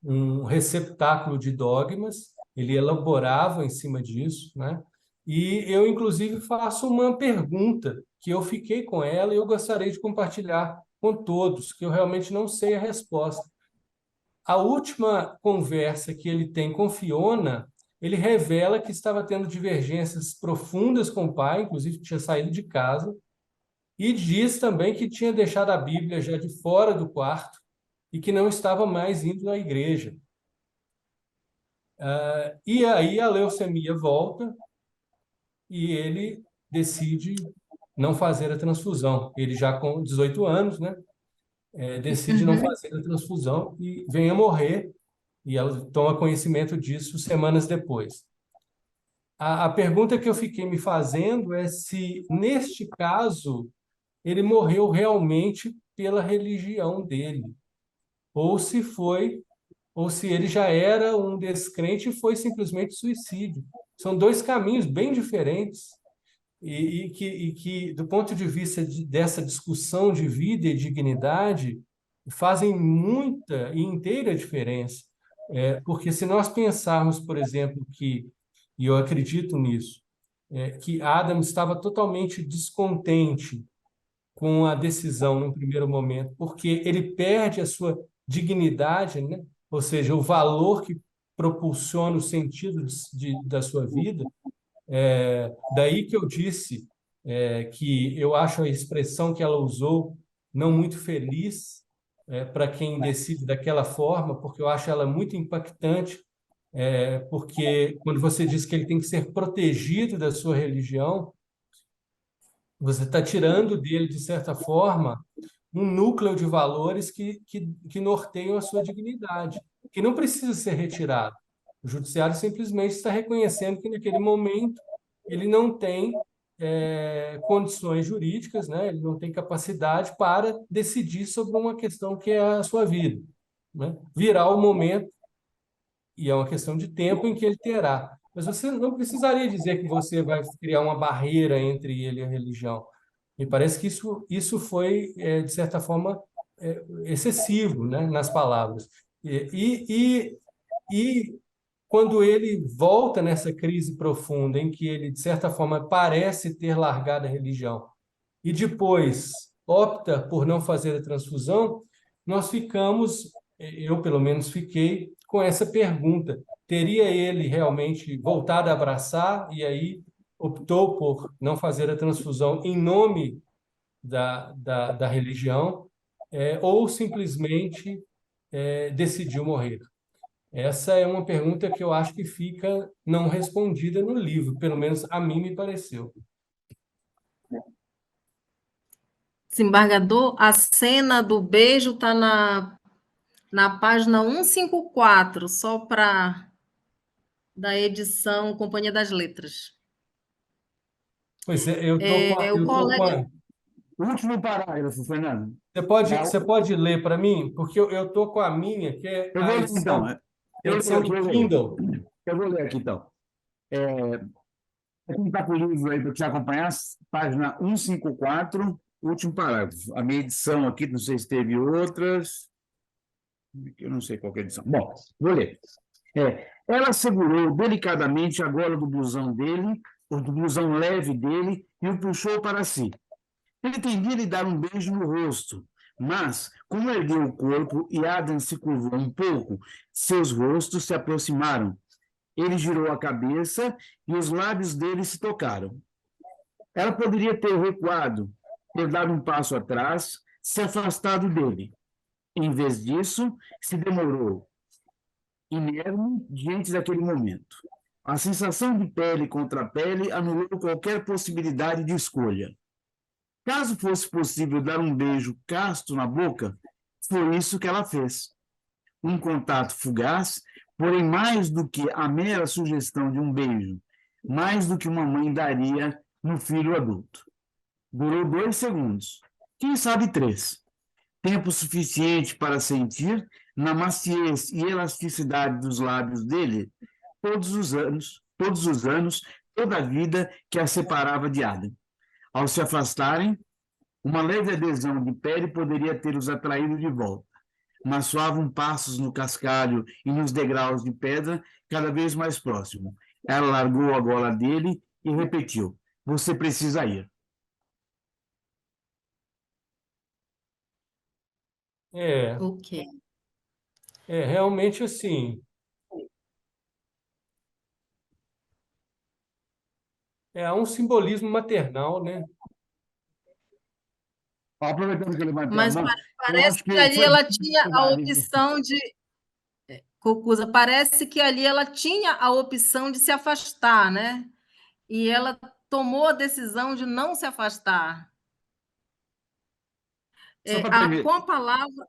um receptáculo de dogmas, ele elaborava em cima disso, né? E eu, inclusive, faço uma pergunta que eu fiquei com ela e eu gostaria de compartilhar com todos, que eu realmente não sei a resposta. A última conversa que ele tem com Fiona, ele revela que estava tendo divergências profundas com o pai, inclusive tinha saído de casa, e diz também que tinha deixado a Bíblia já de fora do quarto e que não estava mais indo à igreja. E aí a leucemia volta e ele decide não fazer a transfusão. Ele já com 18 anos, né? Decide não fazer a transfusão e vem a morrer, e ela toma conhecimento disso semanas depois. A pergunta que eu fiquei me fazendo é se, neste caso, ele morreu realmente pela religião dele, ou se ele já era um descrente e foi simplesmente suicídio. São dois caminhos bem diferentes e que, do ponto de vista dessa discussão de vida e dignidade, fazem muita e inteira diferença. Porque se nós pensarmos, por exemplo, e eu acredito nisso, que Adam estava totalmente descontente com a decisão no primeiro momento, porque ele perde a sua dignidade, né? Ou seja, o valor propulsiona o sentido da sua vida. Daí que eu disse que eu acho a expressão que ela usou não muito feliz para quem decide daquela forma, porque eu acho ela muito impactante, porque quando você diz que ele tem que ser protegido da sua religião, você está tirando dele, de certa forma, um núcleo de valores que norteiam a sua dignidade, que não precisa ser retirado. O judiciário simplesmente está reconhecendo que, naquele momento, ele não tem condições jurídicas, né? Ele não tem capacidade para decidir sobre uma questão que é a sua vida, né? Virá o momento, e é uma questão de tempo, em que ele terá. Mas você não precisaria dizer que você vai criar uma barreira entre ele e a religião. Me parece que isso foi, de certa forma, excessivo, né, nas palavras. E quando ele volta nessa crise profunda, em que ele, de certa forma, parece ter largado a religião, e depois opta por não fazer a transfusão, nós ficamos, eu pelo menos fiquei, com essa pergunta: teria ele realmente voltado a abraçar e aí optou por não fazer a transfusão em nome da religião, ou simplesmente decidiu morrer? Essa é uma pergunta que eu acho que fica não respondida no livro, pelo menos a mim me pareceu. Desembargador, a cena do beijo está na página 154, só para da edição Companhia das Letras. Pois é, eu tô com O colega... Último parágrafo, Fernando. Você pode ler para mim? Porque eu tô com a minha, que é Eu a vou ler, edição, então. edição do Kindle. Eu vou ler aqui, então. Quem está com o livro aí para te acompanhar, página 154, último parágrafo. A minha edição aqui, não sei se teve outras. Eu não sei qual que é a edição. Bom, vou ler. Ela segurou delicadamente a gola do blusão dele, ou do blusão leve dele, e o puxou para si. Pretendia lhe dar um beijo no rosto, mas, como ergueu o corpo e Adam se curvou um pouco, seus rostos se aproximaram. Ele girou a cabeça e os lábios dele se tocaram. Ela poderia ter recuado, ter dado um passo atrás, se afastado dele. Em vez disso, se demorou, inerme, diante daquele momento. A sensação de pele contra pele anulou qualquer possibilidade de escolha. Caso fosse possível dar um beijo casto na boca, foi isso que ela fez. Um contato fugaz, porém mais do que a mera sugestão de um beijo, mais do que uma mãe daria no filho adulto. Durou 2 segundos, quem sabe 3. Tempo suficiente para sentir, na maciez e elasticidade dos lábios dele, todos os anos, toda a vida que a separava de Adam. Ao se afastarem, uma leve adesão de pele poderia ter-os atraído de volta, mas soavam passos no cascalho e nos degraus de pedra cada vez mais próximo. Ela largou a gola dele e repetiu: "Você precisa ir." Ok. Realmente assim. Há um simbolismo maternal, né? Aproveitando que ele levantou a Mas mão, eu parece acho que que ali foi ela tinha a opção de... Cucuza, parece que ali ela tinha a opção de se afastar, né? E ela tomou a decisão de não se afastar. Só para terminar. Com a palavra...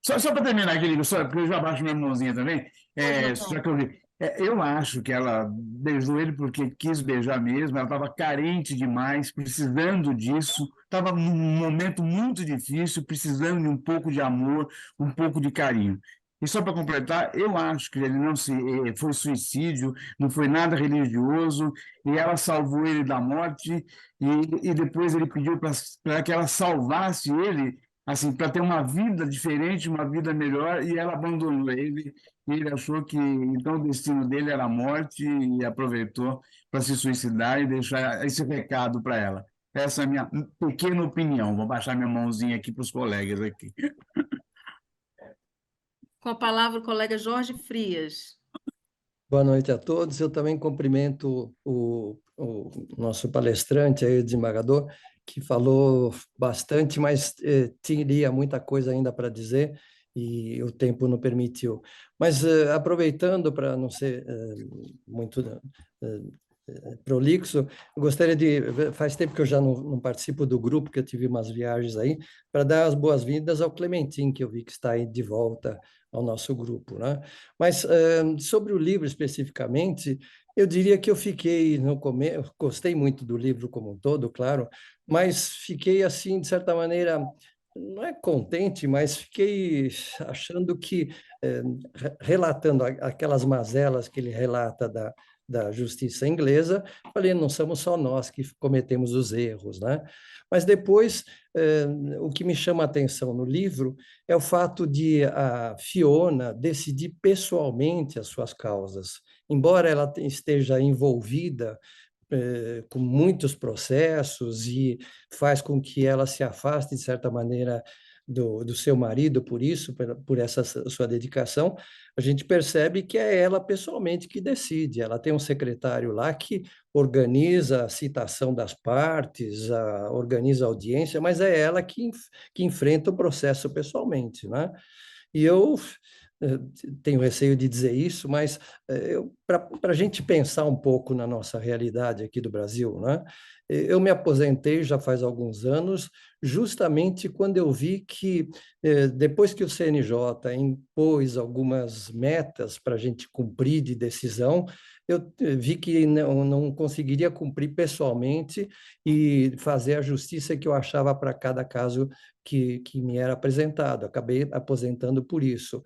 Só para terminar aqui, porque eu já baixo minha mãozinha também, Pois só que eu vi. Eu acho que ela beijou ele porque quis beijar mesmo, ela estava carente demais, precisando disso, estava num momento muito difícil, precisando de um pouco de amor, um pouco de carinho. E só para completar, eu acho que ele não foi suicídio, não foi nada religioso, e ela salvou ele da morte, e depois ele pediu para que ela salvasse ele, assim, para ter uma vida diferente, uma vida melhor, e ela abandonou ele, e ele achou que então o destino dele era a morte e aproveitou para se suicidar e deixar esse recado para ela. Essa é a minha pequena opinião. Vou baixar minha mãozinha aqui para os colegas aqui. Com a palavra o colega Jorge Frias. Boa noite a todos. Eu também cumprimento o nosso palestrante aí, o desembargador, que falou bastante, mas teria muita coisa ainda para dizer e o tempo não permitiu. Mas aproveitando para não ser muito prolixo, eu gostaria de... Faz tempo que eu já não participo do grupo, que eu tive umas viagens aí, para dar as boas-vindas ao Clementim, que eu vi que está aí de volta ao nosso grupo, né? Mas sobre o livro especificamente, eu diria que eu fiquei no começo, gostei muito do livro como um todo, claro, mas fiquei assim, de certa maneira, não é contente, mas fiquei achando que, relatando aquelas mazelas que ele relata da justiça inglesa, falei, não somos só nós que cometemos os erros, né? Mas depois, o que me chama a atenção no livro é o fato de a Fiona decidir pessoalmente as suas causas. Embora ela esteja envolvida com muitos processos e faz com que ela se afaste, de certa maneira, do seu marido por isso, por essa sua dedicação, a gente percebe que é ela pessoalmente que decide. Ela tem um secretário lá que organiza a citação das partes, organiza a audiência, mas é ela que enfrenta o processo pessoalmente, né? E eu tenho receio de dizer isso, mas para a gente pensar um pouco na nossa realidade aqui do Brasil, né? Eu me aposentei já faz alguns anos, justamente quando eu vi que, depois que o CNJ impôs algumas metas para a gente cumprir de decisão, eu vi que não conseguiria cumprir pessoalmente e fazer a justiça que eu achava para cada caso que me era apresentado. Acabei aposentando por isso.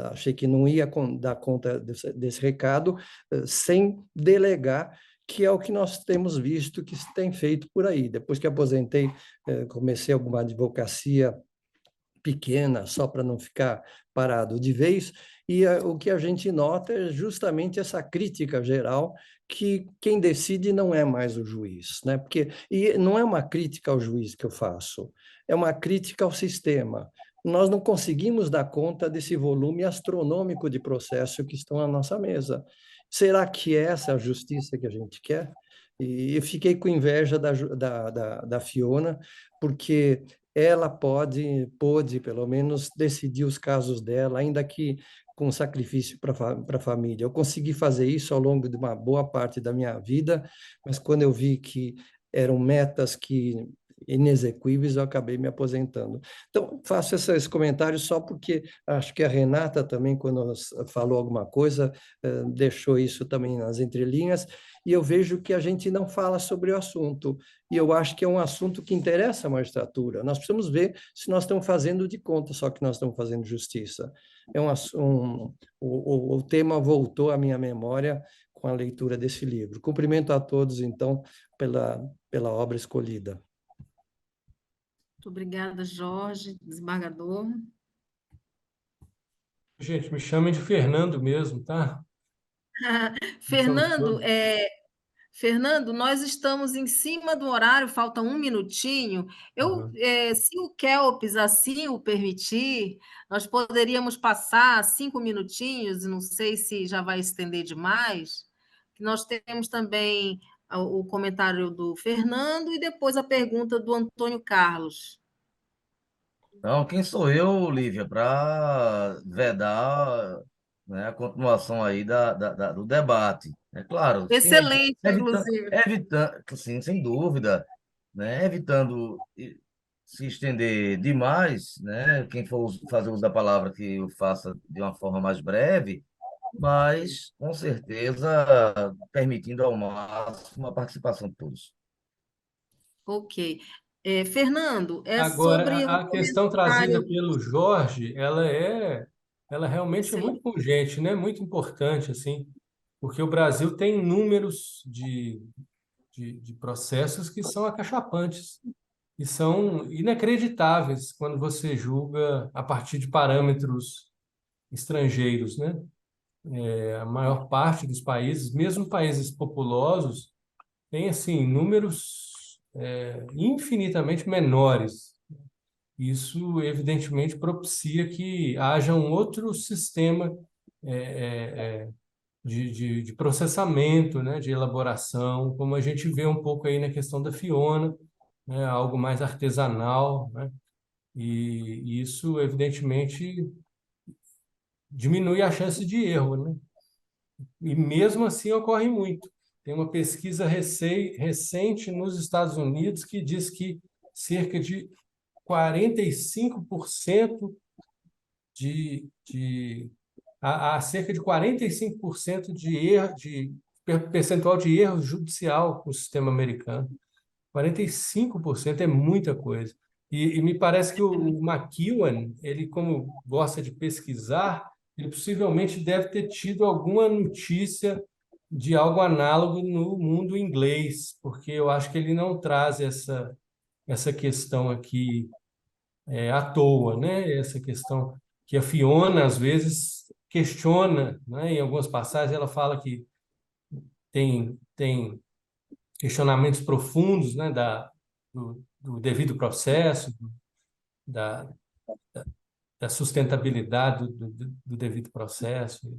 Achei que não ia dar conta desse recado sem delegar, que é o que nós temos visto que se tem feito por aí. Depois que aposentei, comecei alguma advocacia pequena, só para não ficar parado de vez, e o que a gente nota é justamente essa crítica geral que quem decide não é mais o juiz, né? E não é uma crítica ao juiz que eu faço, é uma crítica ao sistema. Nós não conseguimos dar conta desse volume astronômico de processo que estão na nossa mesa. Será que é essa a justiça que a gente quer? E eu fiquei com inveja da Fiona, porque ela pôde, pelo menos, decidir os casos dela, ainda que com sacrifício para a família. Eu consegui fazer isso ao longo de uma boa parte da minha vida, mas quando eu vi que eram metas inexequíveis, eu acabei me aposentando. Então, faço esses comentários só porque acho que a Renata também, quando falou alguma coisa, deixou isso também nas entrelinhas, e eu vejo que a gente não fala sobre o assunto, e eu acho que é um assunto que interessa a magistratura. Nós precisamos ver se nós estamos fazendo de conta só que nós estamos fazendo justiça. O tema voltou à minha memória com a leitura desse livro. Cumprimento a todos, então, pela obra escolhida. Muito obrigada, Jorge, desembargador. Gente, me chamem de Fernando mesmo, tá? Fernando, Fernando, nós estamos em cima do horário, falta um minutinho. Uhum. Se o Kelps assim o permitir, nós poderíamos passar 5 minutinhos, não sei se já vai estender demais. Nós temos também o comentário do Fernando e depois a pergunta do Antônio Carlos. Então, quem sou eu, Lívia, para vedar, né, a continuação aí do debate? É claro, sim, Excelente, inclusive. evitando, sim, sem dúvida, né, evitando se estender demais, né, quem for fazer uso da palavra que o faça de uma forma mais breve, mas com certeza permitindo ao máximo a participação de todos. Ok. Fernando, é Agora, sobre o a questão trazida comentário. pelo Jorge, ela realmente é Excelente. muito urgente, né? Muito importante, assim, porque o Brasil tem números de processos que são acachapantes e são inacreditáveis quando você julga a partir de parâmetros estrangeiros, né? A maior parte dos países, mesmo países populosos, tem assim números infinitamente menores. Isso, evidentemente, propicia que haja um outro sistema de processamento, né, de elaboração, como a gente vê um pouco aí na questão da Fiona, né, algo mais artesanal, né, e isso, evidentemente, diminui a chance de erro, né? E mesmo assim ocorre muito. Tem uma pesquisa recente nos Estados Unidos que diz que cerca de 45% há cerca de 45% de erro, de percentual de erro judicial no sistema americano. 45% é muita coisa. E me parece que o McEwan, ele, como gosta de pesquisar, ele possivelmente deve ter tido alguma notícia de algo análogo no mundo inglês, porque eu acho que ele não traz essa questão aqui à toa, né? Essa questão que a Fiona, às vezes, questiona, né? Em algumas passagens ela fala que tem questionamentos profundos, né, do devido processo, da, da sustentabilidade do devido processo.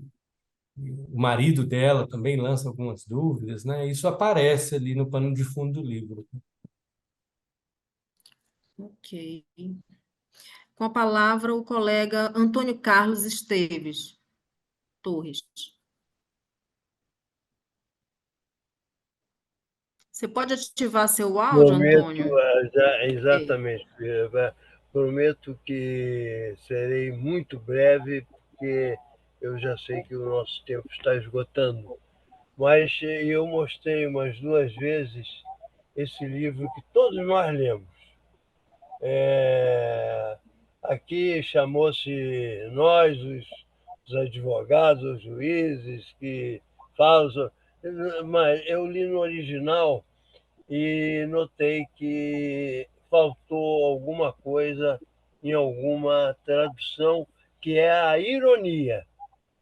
E o marido dela também lança algumas dúvidas, né? Isso aparece ali no pano de fundo do livro. Ok. Com a palavra, o colega Antônio Carlos Esteves Torres. Você pode ativar seu áudio, Prometo, Antônio? Ok. exatamente, prometo que serei muito breve, porque eu já sei que o nosso tempo está esgotando. Mas eu mostrei umas 2 vezes esse livro que todos nós lemos. Aqui chamou-se nós, os advogados, os juízes que falam, mas eu li no original e notei que faltou alguma coisa em alguma tradução, que é a ironia.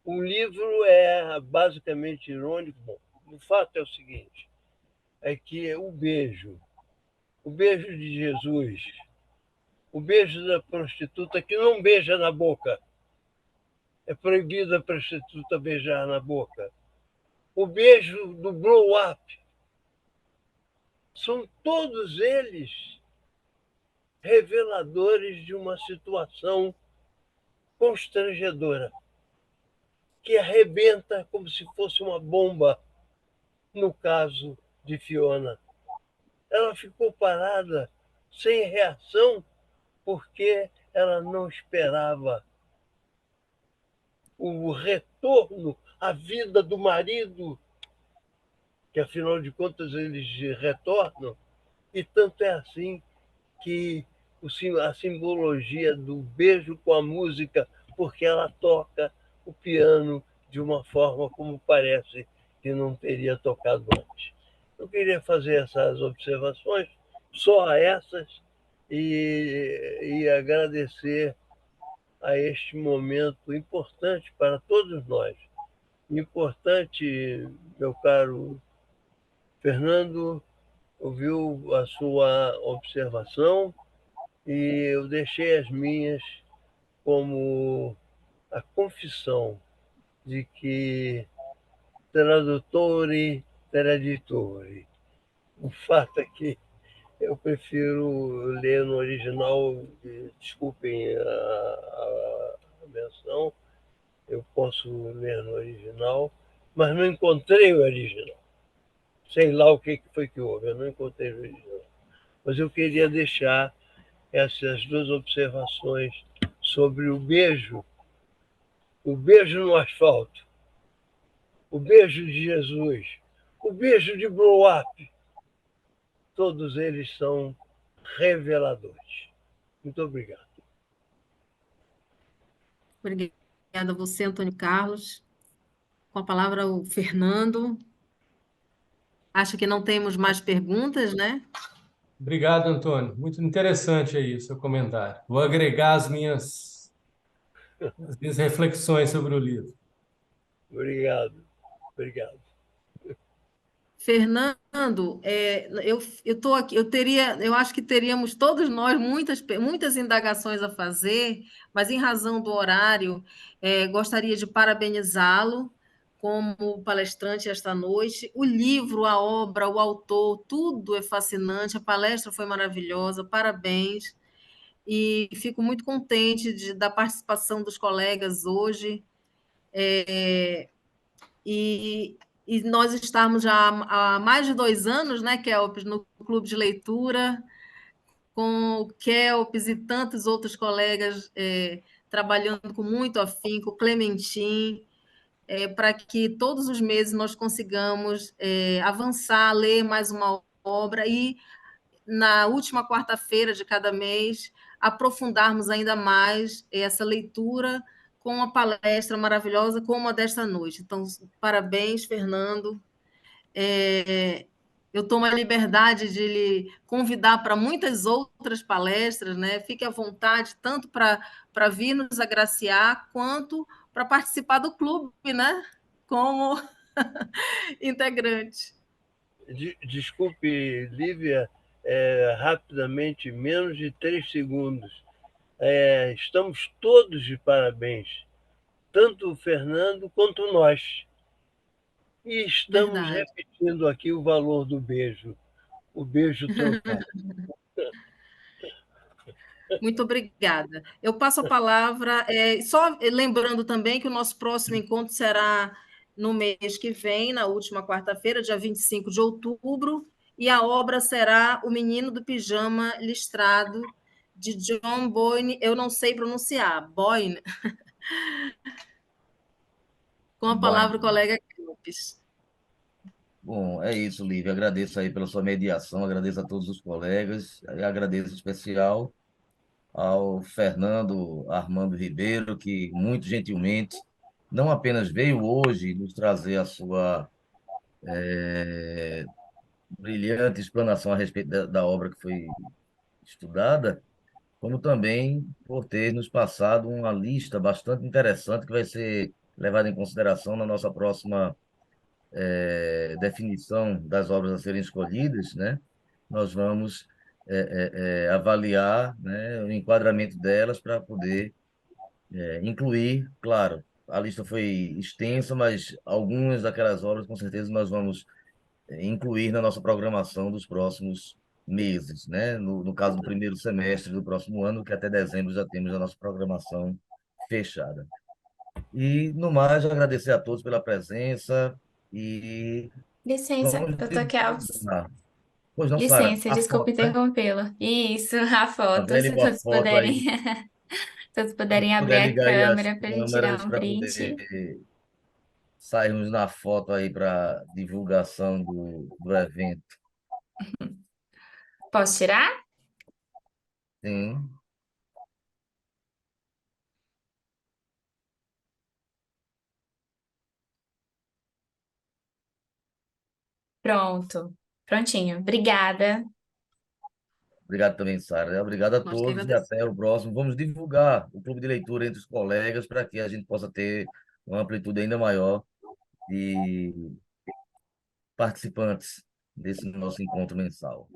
O livro é basicamente irônico. Bom, o fato é o seguinte, é que o beijo de Jesus, o beijo da prostituta que não beija na boca, é proibido a prostituta beijar na boca, o beijo do blow-up, são todos eles reveladores de uma situação constrangedora, que arrebenta como se fosse uma bomba, no caso de Fiona. Ela ficou parada, sem reação, porque ela não esperava o retorno à vida do marido, que afinal de contas eles retornam, e tanto é assim que a simbologia do beijo com a música, porque ela toca o piano de uma forma como parece que não teria tocado antes. Eu queria fazer essas observações, só essas, e agradecer a este momento importante para todos nós. Importante, meu caro Fernando, ouviu a sua observação e eu deixei as minhas como a confissão de que tradutore, traditore. O fato é que eu prefiro ler no original, desculpem a menção, eu posso ler no original, mas não encontrei o original. Sei lá o que foi que houve, eu não encontrei o original. Mas eu queria deixar essas 2 observações sobre o beijo no asfalto, o beijo de Jesus, o beijo de blow-up. Todos eles são reveladores. Muito obrigado. Obrigada a você, Antônio Carlos. Com a palavra, o Fernando. Acho que não temos mais perguntas, né? Obrigado, Antônio. Muito interessante aí o seu comentário. Vou agregar as minhas reflexões sobre o livro. Obrigado. Obrigado. Fernando, eu estou aqui, eu acho que teríamos todos nós muitas indagações a fazer, mas em razão do horário, gostaria de parabenizá-lo como palestrante esta noite. O livro, a obra, o autor, tudo é fascinante. A palestra foi maravilhosa, parabéns. E fico muito contente da participação dos colegas hoje. E, e nós estamos já há mais de 2 anos, né, Kelps, no Clube de Leitura, com o Kelps e tantos outros colegas trabalhando com muito afinco, Clementim, para que todos os meses nós consigamos avançar, ler mais uma obra e, na última quarta-feira de cada mês, aprofundarmos ainda mais essa leitura com uma palestra maravilhosa como a desta noite. Então, parabéns, Fernando. Eu tomo a liberdade de lhe convidar para muitas outras palestras, né? Fique à vontade, tanto para vir nos agraciar, quanto para participar do clube, né? Como integrante. Desculpe, Lívia, rapidamente, menos de 3 segundos. Estamos todos de parabéns, tanto o Fernando quanto nós. E estamos Verdade. repetindo aqui o valor do beijo, o beijo trocado. Muito obrigada. Eu passo a palavra, só lembrando também que o nosso próximo encontro será no mês que vem, na última quarta-feira, dia 25 de outubro, e a obra será O Menino do Pijama Listrado, de John Boyne, eu não sei pronunciar, Boyne, com a palavra o colega Campos. Bom, é isso, Lívia. Agradeço aí pela sua mediação, agradeço a todos os colegas, e agradeço em especial ao Fernando Armando Ribeiro, que muito gentilmente não apenas veio hoje nos trazer a sua brilhante explanação a respeito da obra que foi estudada, como também por ter nos passado uma lista bastante interessante que vai ser levada em consideração na nossa próxima definição das obras a serem escolhidas, né? Nós vamos avaliar, né, o enquadramento delas para poder incluir, claro, a lista foi extensa, mas algumas daquelas obras, com certeza, nós vamos incluir na nossa programação dos próximos meses, né? No caso do primeiro semestre do próximo ano, que até dezembro já temos a nossa programação fechada. E, no mais, agradecer a todos pela presença e Licença, vamos doutor Kelps. divulgar. Pois não, Sara, Licença, a desculpe foto, né? interrompê-lo. Isso, a A foto, velha e se boa todos foto puderem, aí. todos puderem abrir Puder a ligar aí as câmera para a gente câmeras tirar um para print. poder sairmos na foto aí para divulgação do evento. Posso tirar? Sim. Pronto, prontinho. Obrigada. Obrigado também, Sara. Obrigado a Nós que todos e agradecemos. até o próximo. Vamos divulgar o clube de leitura entre os colegas para que a gente possa ter uma amplitude ainda maior de participantes desse nosso encontro mensal.